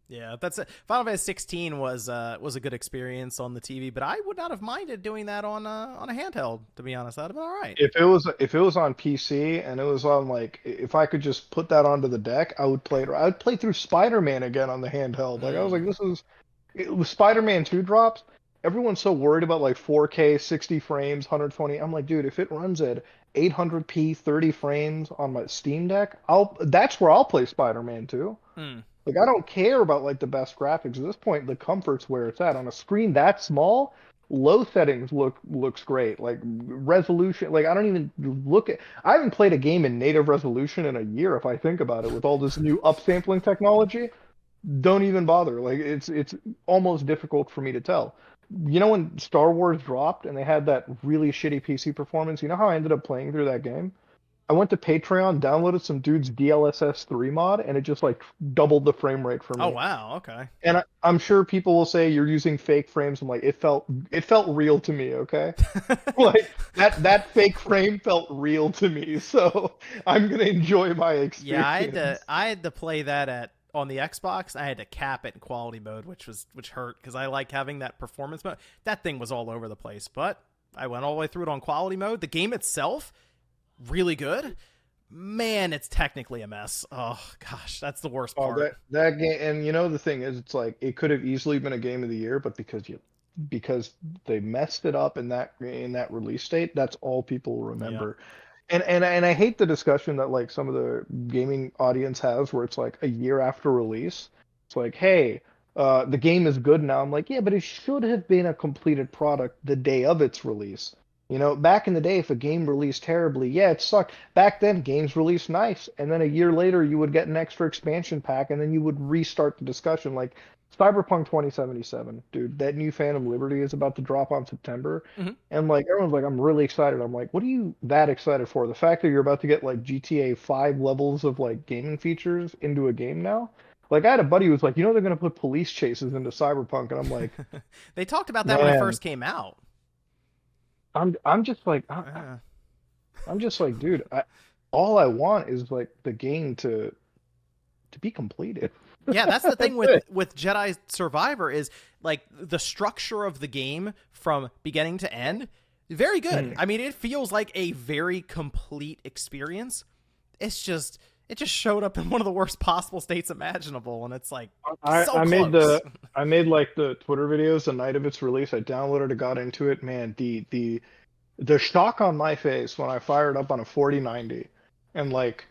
[SPEAKER 1] Yeah, that's it. Final Fantasy 16 was a good experience on the TV, but I would not have minded doing that on a handheld. To be honest, that'd have been all right.
[SPEAKER 2] If it was on PC and it was on like, if I could just put that onto the deck, I would play it. I would play through Spider-Man again on the handheld. Like I was like, it was Spider-Man 2 drops. Everyone's so worried about like 4K, 60 frames, 120. I'm like, dude, if it runs at 800p, 30 frames on my Steam Deck, that's where I'll play Spider-Man 2. Like I don't care about like the best graphics at this point. The comfort's where it's at on a screen that small. Low settings looks great. Like resolution, like I don't even look at. I haven't played a game in native resolution in a year if I think about it. With all this new upsampling technology, don't even bother. Like it's almost difficult for me to tell. You know when Star Wars dropped and they had that really shitty PC performance. You know how I ended up playing through that game? I went to Patreon, downloaded some dude's DLSS 3 mod, and it just like doubled the frame rate for me.
[SPEAKER 1] Oh wow, okay.
[SPEAKER 2] And I'm sure people will say you're using fake frames. I'm like, it felt real to me, okay? Like that fake frame felt real to me, so I'm gonna enjoy my experience.
[SPEAKER 1] Yeah, I had to play that on the Xbox. I had to cap it in quality mode, which hurt because I like having that performance mode. That thing was all over the place, but I went all the way through it on quality mode. The game itself, really good. Man, it's technically a mess. Oh gosh, that's the worst part.
[SPEAKER 2] That game, and you know the thing is, it's like it could have easily been a game of the year, but because they messed it up in that release date, that's all people remember. Yeah. And I hate the discussion that like some of the gaming audience has, where it's like a year after release, it's like, hey, the game is good now. I'm like, yeah, but it should have been a completed product the day of its release. You know, back in the day, if a game released terribly, yeah, it sucked. Back then, games released nice, and then a year later, you would get an extra expansion pack, and then you would restart the discussion. Like Cyberpunk 2077, dude, that new Phantom Liberty is about to drop on September, and like everyone's like, I'm really excited. I'm like, what are you that excited for? The fact that you're about to get like GTA 5 levels of like gaming features into a game now? Like I had a buddy who was like, you know, they're gonna put police chases into Cyberpunk, and I'm like,
[SPEAKER 1] they talked about that when it first came out.
[SPEAKER 2] I'm just like, dude, all I want is like the game to be completed.
[SPEAKER 1] Yeah, that's the thing with Jedi Survivor is like the structure of the game from beginning to end, very good. I mean, it feels like a very complete experience. It just showed up in one of the worst possible states imaginable, and it's like I
[SPEAKER 2] made like the Twitter videos the night of its release. I downloaded it, got into it. Man, the shock on my face when I fired up on a 4090 and like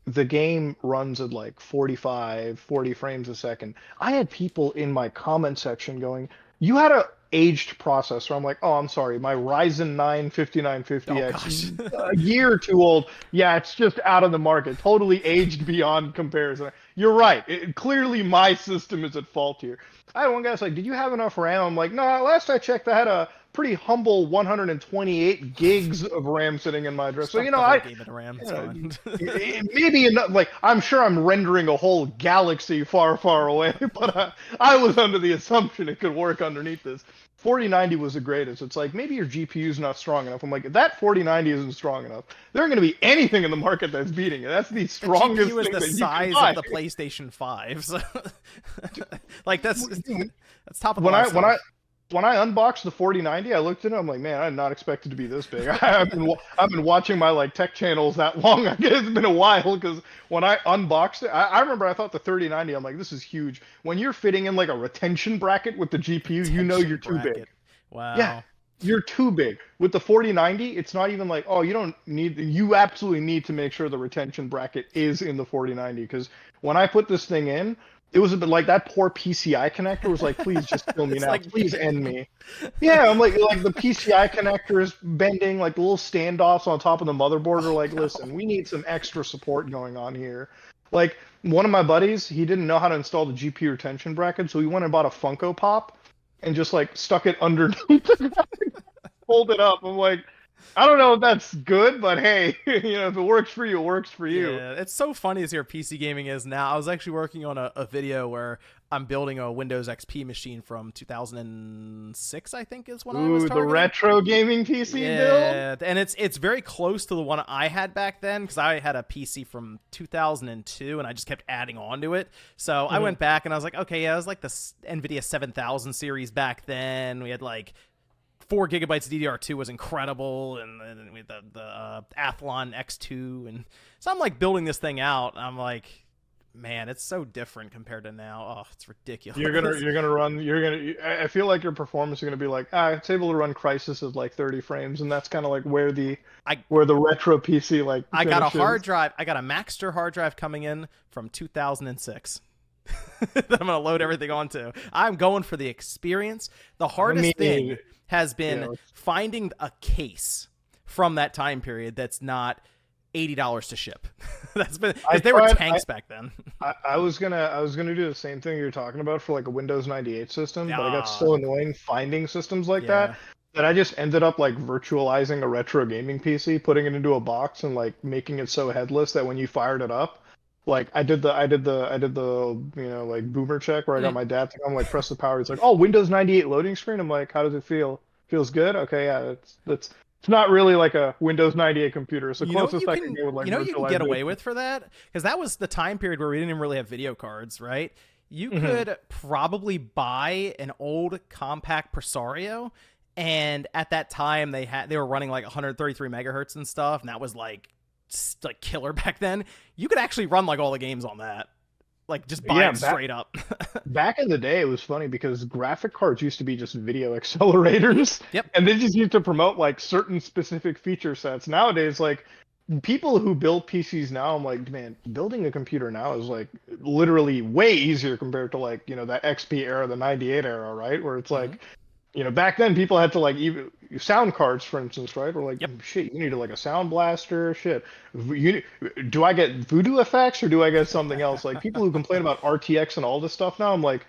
[SPEAKER 2] the game runs at like 40 frames a second. I had people in my comment section going, "You had a aged processor." I'm like, "Oh, I'm sorry. My Ryzen 9 5950X, a year or two old. Yeah, it's just out of the market. Totally aged beyond comparison." You're right. Clearly, my system is at fault here. I had one guy's like, "Did you have enough RAM?" I'm like, "No, last I checked, I had a pretty humble 128 gigs of RAM sitting in my drive. So
[SPEAKER 1] game of RAM. It's fine.
[SPEAKER 2] Maybe enough, like I'm sure I'm rendering a whole galaxy far, far away, but I was under the assumption it could work underneath this. 4090 was the greatest. It's like maybe your GPU's not strong enough. I'm like, if that 4090 isn't strong enough, there ain't going to be anything in the market that's beating it. That's the strongest
[SPEAKER 1] GPU is
[SPEAKER 2] thing
[SPEAKER 1] the
[SPEAKER 2] that
[SPEAKER 1] size
[SPEAKER 2] you can buy.
[SPEAKER 1] of the PlayStation 5. So like that's top of the
[SPEAKER 2] When I unboxed the 4090, I looked at it. I'm like, man, I did not expect it to be this big. I've been watching my tech channels that long. I guess it's been a while because when I unboxed it, I remember I thought the 3090. I'm like, this is huge. When you're fitting in a retention bracket with the GPU, you know you're too big.
[SPEAKER 1] Wow.
[SPEAKER 2] Yeah, you're too big. With the 4090, it's not even like, oh, you absolutely need to make sure the retention bracket is in the 4090 because when I put this thing in, it was a bit like that poor PCI connector was like, please just kill me now. Please end me. Yeah, I'm like the PCI connector is bending, like the little standoffs on top of the motherboard are like, listen, we need some extra support going on here. Like one of my buddies, he didn't know how to install the GPU retention bracket, so he went and bought a Funko Pop and just stuck it underneath the graphic, pulled it up. I'm like, I don't know if that's good, but hey, if it works for you, it works for you.
[SPEAKER 1] Yeah, it's so funny as your PC gaming is now. I was actually working on a video where I'm building a Windows XP machine from 2006, I think is when I was targeting.
[SPEAKER 2] The retro gaming PC build?
[SPEAKER 1] Yeah, and it's very close to the one I had back then because I had a PC from 2002 and I just kept adding on to it. So I went back and I was like, okay, yeah, it was like the NVIDIA 7000 series back then. We had 4 gigabytes of DDR2 was incredible, and then we had the Athlon X2, and so I'm building this thing out. And I'm like, man, it's so different compared to now. Oh, it's ridiculous.
[SPEAKER 2] I feel like your performance is gonna be it's able to run Crysis at 30 frames, and that's kind of where the retro PC
[SPEAKER 1] I got a hard drive. I got a Maxter hard drive coming in from 2006. that I'm gonna load everything onto. I'm going for the experience. The hardest thing has been finding a case from that time period that's not $80 to ship. That's been because they were tanks back then.
[SPEAKER 2] I was gonna do the same thing you're talking about for a Windows 98 system, but I got so annoying finding systems that I just ended up virtualizing a retro gaming PC, putting it into a box, and making it so headless that when you fired it up. I did the boomer check where I got my dad to come press the power. He's like, oh, Windows 98 loading screen. I'm like, how does it feel? Feels good? Okay, yeah, it's not really a Windows 98 computer. It's the closest I can get with
[SPEAKER 1] you can get away with for that because that was the time period where we didn't even really have video cards, right? You could probably buy an old compact Presario, and at that time they were running 133 megahertz and stuff, and that was killer back then. You could actually run all the games on that, just buy it straight up.
[SPEAKER 2] Back in the day, it was funny because graphic cards used to be just video accelerators.
[SPEAKER 1] Yep.
[SPEAKER 2] And they just used to promote certain specific feature sets. Nowadays, people who build PCs now, I'm like, man, building a computer now is literally way easier compared to that XP era, the 98 era, right? Where it's back then people had to even sound cards, for instance, right? Or shit, you needed a sound blaster, shit. Do I get voodoo effects or do I get something else? People who complain about RTX and all this stuff now, I'm like,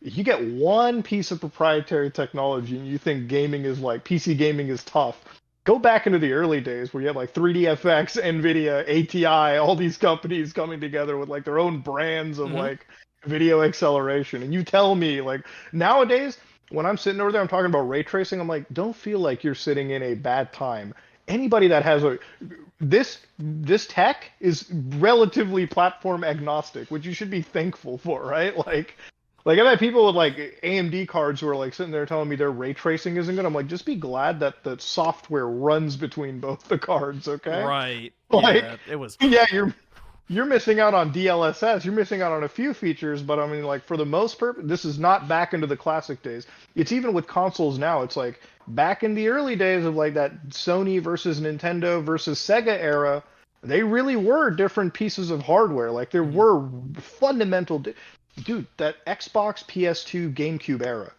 [SPEAKER 2] you get one piece of proprietary technology and you think gaming is PC gaming is tough. Go back into the early days where you had 3DFX, NVIDIA, ATI, all these companies coming together with their own brands of video acceleration. And you tell me nowadays, when I'm sitting over there, I'm talking about ray tracing. I'm like, don't feel like you're sitting in a bad time. Anybody that has this tech is relatively platform agnostic, which you should be thankful for, right? I've had people with AMD cards who are sitting there telling me their ray tracing isn't good. I'm like, just be glad that the software runs between both the cards, okay?
[SPEAKER 1] Right. Yeah, it was.
[SPEAKER 2] Yeah, you're missing out on DLSS. You're missing out on a few features, but I mean, for the most part, this is not back into the classic days. It's even with consoles now. It's back in the early days of that Sony versus Nintendo versus Sega era. They really were different pieces of hardware. There were fundamental. Dude, that Xbox, PS2, GameCube era.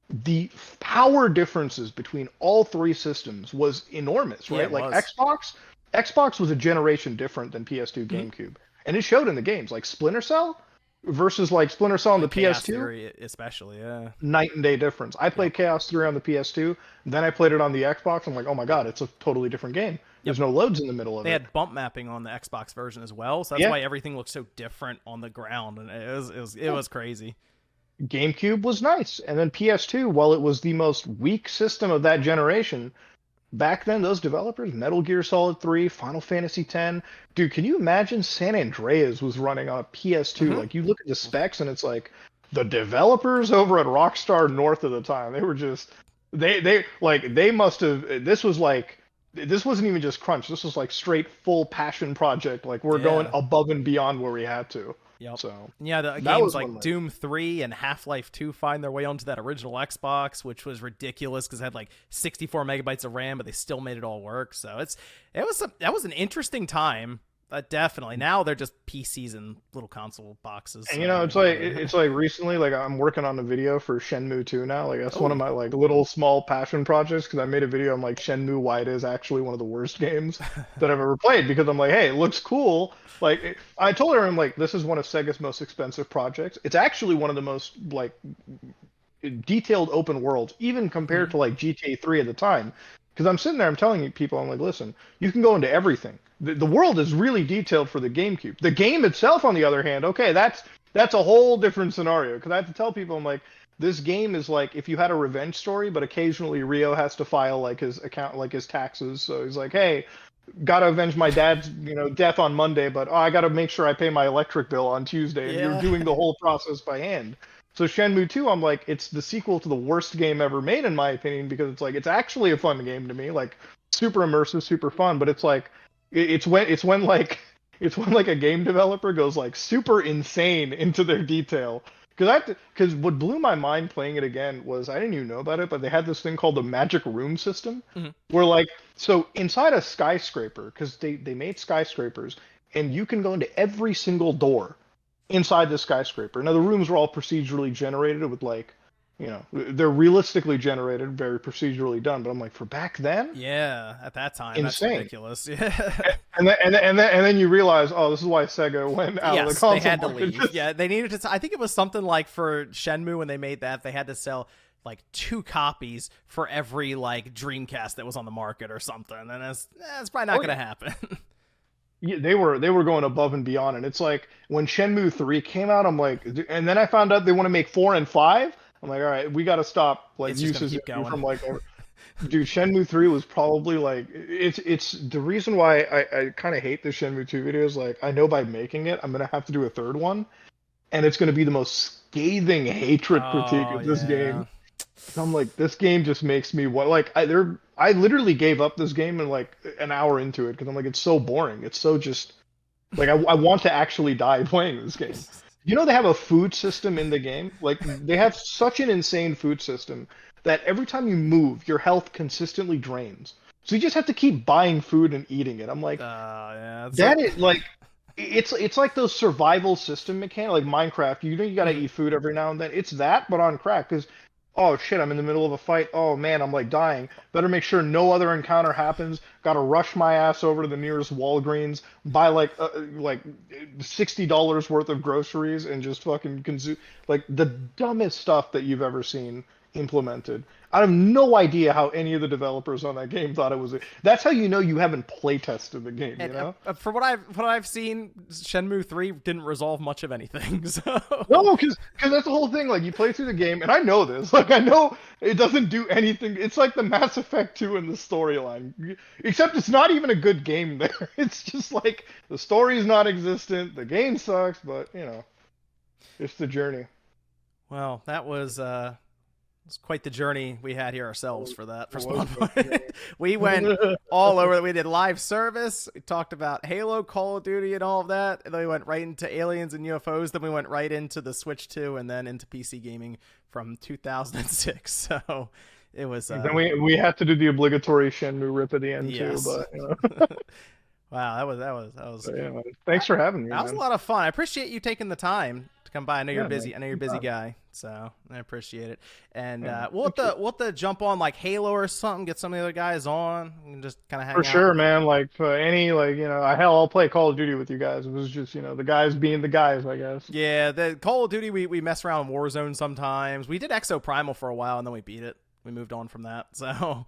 [SPEAKER 2] The power differences between all three systems was enormous, right? Xbox was a generation different than PS2, GameCube, and it showed in the games. Splinter Cell, versus like Splinter Cell on the
[SPEAKER 1] Chaos
[SPEAKER 2] PS2.
[SPEAKER 1] Theory especially, yeah.
[SPEAKER 2] Night and day difference. I played Chaos 3 on the PS2, then I played it on the Xbox. I'm like, oh my god, it's a totally different game. There's no loads in the middle of
[SPEAKER 1] They
[SPEAKER 2] it.
[SPEAKER 1] had bump mapping on the Xbox version as well, so that's why everything looked so different on the ground, and it was crazy.
[SPEAKER 2] GameCube was nice, and then PS2, while it was the most weak system of that generation, back then those developers, Metal Gear Solid 3, Final Fantasy X, dude, can you imagine San Andreas was running on a PS2? Like, you look at the specs, and it's like the developers over at Rockstar North at the time, they were just they must have, this wasn't even just crunch, this was like straight full passion project, like we're going above and beyond where we had to.
[SPEAKER 1] Yep.
[SPEAKER 2] So
[SPEAKER 1] yeah, the games like Doom 3 and Half-Life 2 find their way onto that original Xbox, which was ridiculous because it had like 64 megabytes of RAM, but they still made it all work. So that was an interesting time. Definitely. Now they're just PCs and little console boxes.
[SPEAKER 2] And you know, it's like recently, like I'm working on a video for Shenmue 2 now. Like that's one of my like little small passion projects because I made a video on like Shenmue, why it is actually one of the worst games that I've ever played, because I'm like, hey, it looks cool. Like I told her, I'm like, this is one of Sega's most expensive projects. It's actually one of the most like detailed open worlds, even compared to like GTA 3 at the time. Because I'm sitting there, I'm telling people, I'm like, listen, you can go into everything. The world is really detailed for the GameCube. The game itself, on the other hand, okay, that's a whole different scenario. Because I have to tell people, I'm like, this game is like if you had a revenge story, but occasionally Rio has to file like his account, like his taxes. So he's like, hey, gotta avenge my dad's death on Monday, but I gotta make sure I pay my electric bill on Tuesday. And you're doing the whole process by hand. So Shenmue 2, I'm like, it's the sequel to the worst game ever made, in my opinion, because it's like it's actually a fun game to me, like super immersive, super fun. But it's like it's when like a game developer goes like super insane into their detail. Because what blew my mind playing it again was, I didn't even know about it, but they had this thing called the magic room system, where like, so inside a skyscraper, because they made skyscrapers, and you can go into every single door inside the skyscraper. Now the rooms were all procedurally generated with like, they're realistically generated, very procedurally done. But I'm like, for back then,
[SPEAKER 1] at that time, insane. That's ridiculous. Yeah.
[SPEAKER 2] And then you realize, oh, this is why Sega went out of the console.
[SPEAKER 1] They had to leave. Yeah, they needed to. I think it was something like for Shenmue when they made that, they had to sell like 2 copies for every like Dreamcast that was on the market or something, and that's probably not going to happen.
[SPEAKER 2] Yeah, they were going above and beyond, and it's like when Shenmue 3 came out, I'm like, and then I found out they want to make 4 and 5. I'm like, all right, we got to stop like uses from like, dude. Shenmue 3 was probably like it's the reason why I kind of hate the Shenmue 2 videos. Like I know by making it, I'm gonna have to do a third one, and it's gonna be the most scathing hatred critique of this game. And I'm like, this game just makes me want like I literally gave up this game in like an hour into it because I'm like, it's so boring. It's so just like I want to actually die playing this game. They have a food system in the game. Like they have such an insane food system that every time you move, your health consistently drains. So you just have to keep buying food and eating it. I'm like, it's like those survival system mechanics, like Minecraft. You gotta eat food every now and then. It's that, but on crack. Because oh shit, I'm in the middle of a fight. Oh man, I'm like dying. Better make sure no other encounter happens. Gotta rush my ass over to the nearest Walgreens, buy like $60 worth of groceries, and just fucking consume like the dumbest stuff that you've ever seen implemented. I have no idea how any of the developers on that game thought it was. That's how you know you haven't play tested the game.
[SPEAKER 1] For what I've seen, Shenmue 3 didn't resolve much of anything. So.
[SPEAKER 2] No, because that's the whole thing. Like you play through the game, and I know this. Like I know it doesn't do anything. It's like the Mass Effect 2 in the storyline, except it's not even a good game there. It's just like the story's non-existent. The game sucks, but it's the journey.
[SPEAKER 1] Well, that was. It's quite the journey we had here ourselves for Spawnpoint. We went all over. We did live service. We talked about Halo, Call of Duty, and all of that. And then we went right into aliens and UFOs. Then we went right into the Switch 2 and then into PC gaming from 2006. So it was.
[SPEAKER 2] Then we had to do the obligatory Shenmue rip at the end too. But
[SPEAKER 1] wow, that was.
[SPEAKER 2] Thanks for having me.
[SPEAKER 1] That was a lot of fun. I appreciate you taking the time to come by. I know you're
[SPEAKER 2] Yeah,
[SPEAKER 1] busy.
[SPEAKER 2] man.
[SPEAKER 1] I know you're a busy guy, so I appreciate it. And
[SPEAKER 2] Yeah,
[SPEAKER 1] we'll have to jump on like Halo or something. Get some of the other guys on and just kind of hang
[SPEAKER 2] for
[SPEAKER 1] out.
[SPEAKER 2] sure, man. Like any like hell, I'll play Call of Duty with you guys. It was just the guys being the guys, I guess.
[SPEAKER 1] Yeah, the Call of Duty we mess around in Warzone sometimes. We did Exo Primal for a while and then we beat it. We moved on from that. So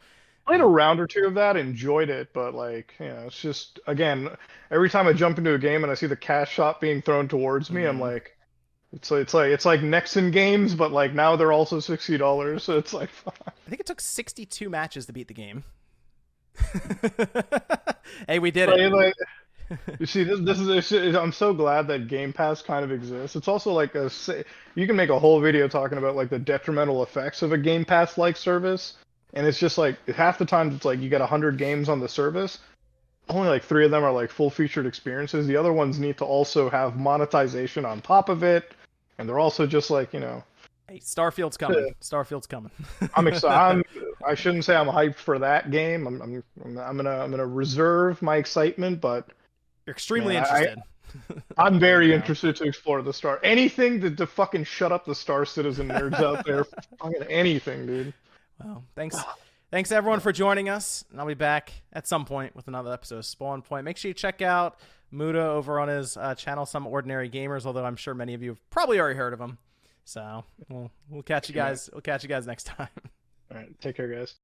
[SPEAKER 2] Played a round or two of that, enjoyed it, but like it's just again, every time I jump into a game and I see the cash shot being thrown towards me, I'm like, it's like Nexon games, but like now they're also $60, so it's like, fuck.
[SPEAKER 1] I think it took 62 matches to beat the game. Hey, we did it.
[SPEAKER 2] Like, you see, I'm so glad that Game Pass kind of exists. It's also like you can make a whole video talking about like the detrimental effects of a Game Pass like service. And it's just like half the time it's like you get 100 games on the service, only like 3 of them are like full featured experiences. The other ones need to also have monetization on top of it, and they're also just like
[SPEAKER 1] Hey, Starfield's coming. Starfield's coming.
[SPEAKER 2] I'm excited. I shouldn't say I'm hyped for that game. I'm gonna reserve my excitement, but
[SPEAKER 1] You're extremely
[SPEAKER 2] man,
[SPEAKER 1] interested.
[SPEAKER 2] I'm very interested to explore the star. Anything to fucking shut up the Star Citizen nerds out there. Fucking anything, dude.
[SPEAKER 1] Well, thanks everyone for joining us, and I'll be back at some point with another episode of Spawnpoint. Make sure you check out Muda over on his channel, Some Ordinary Gamers, although I'm sure many of you have probably already heard of him. So we'll catch you guys. We'll catch you guys next time.
[SPEAKER 2] All right, take care, guys.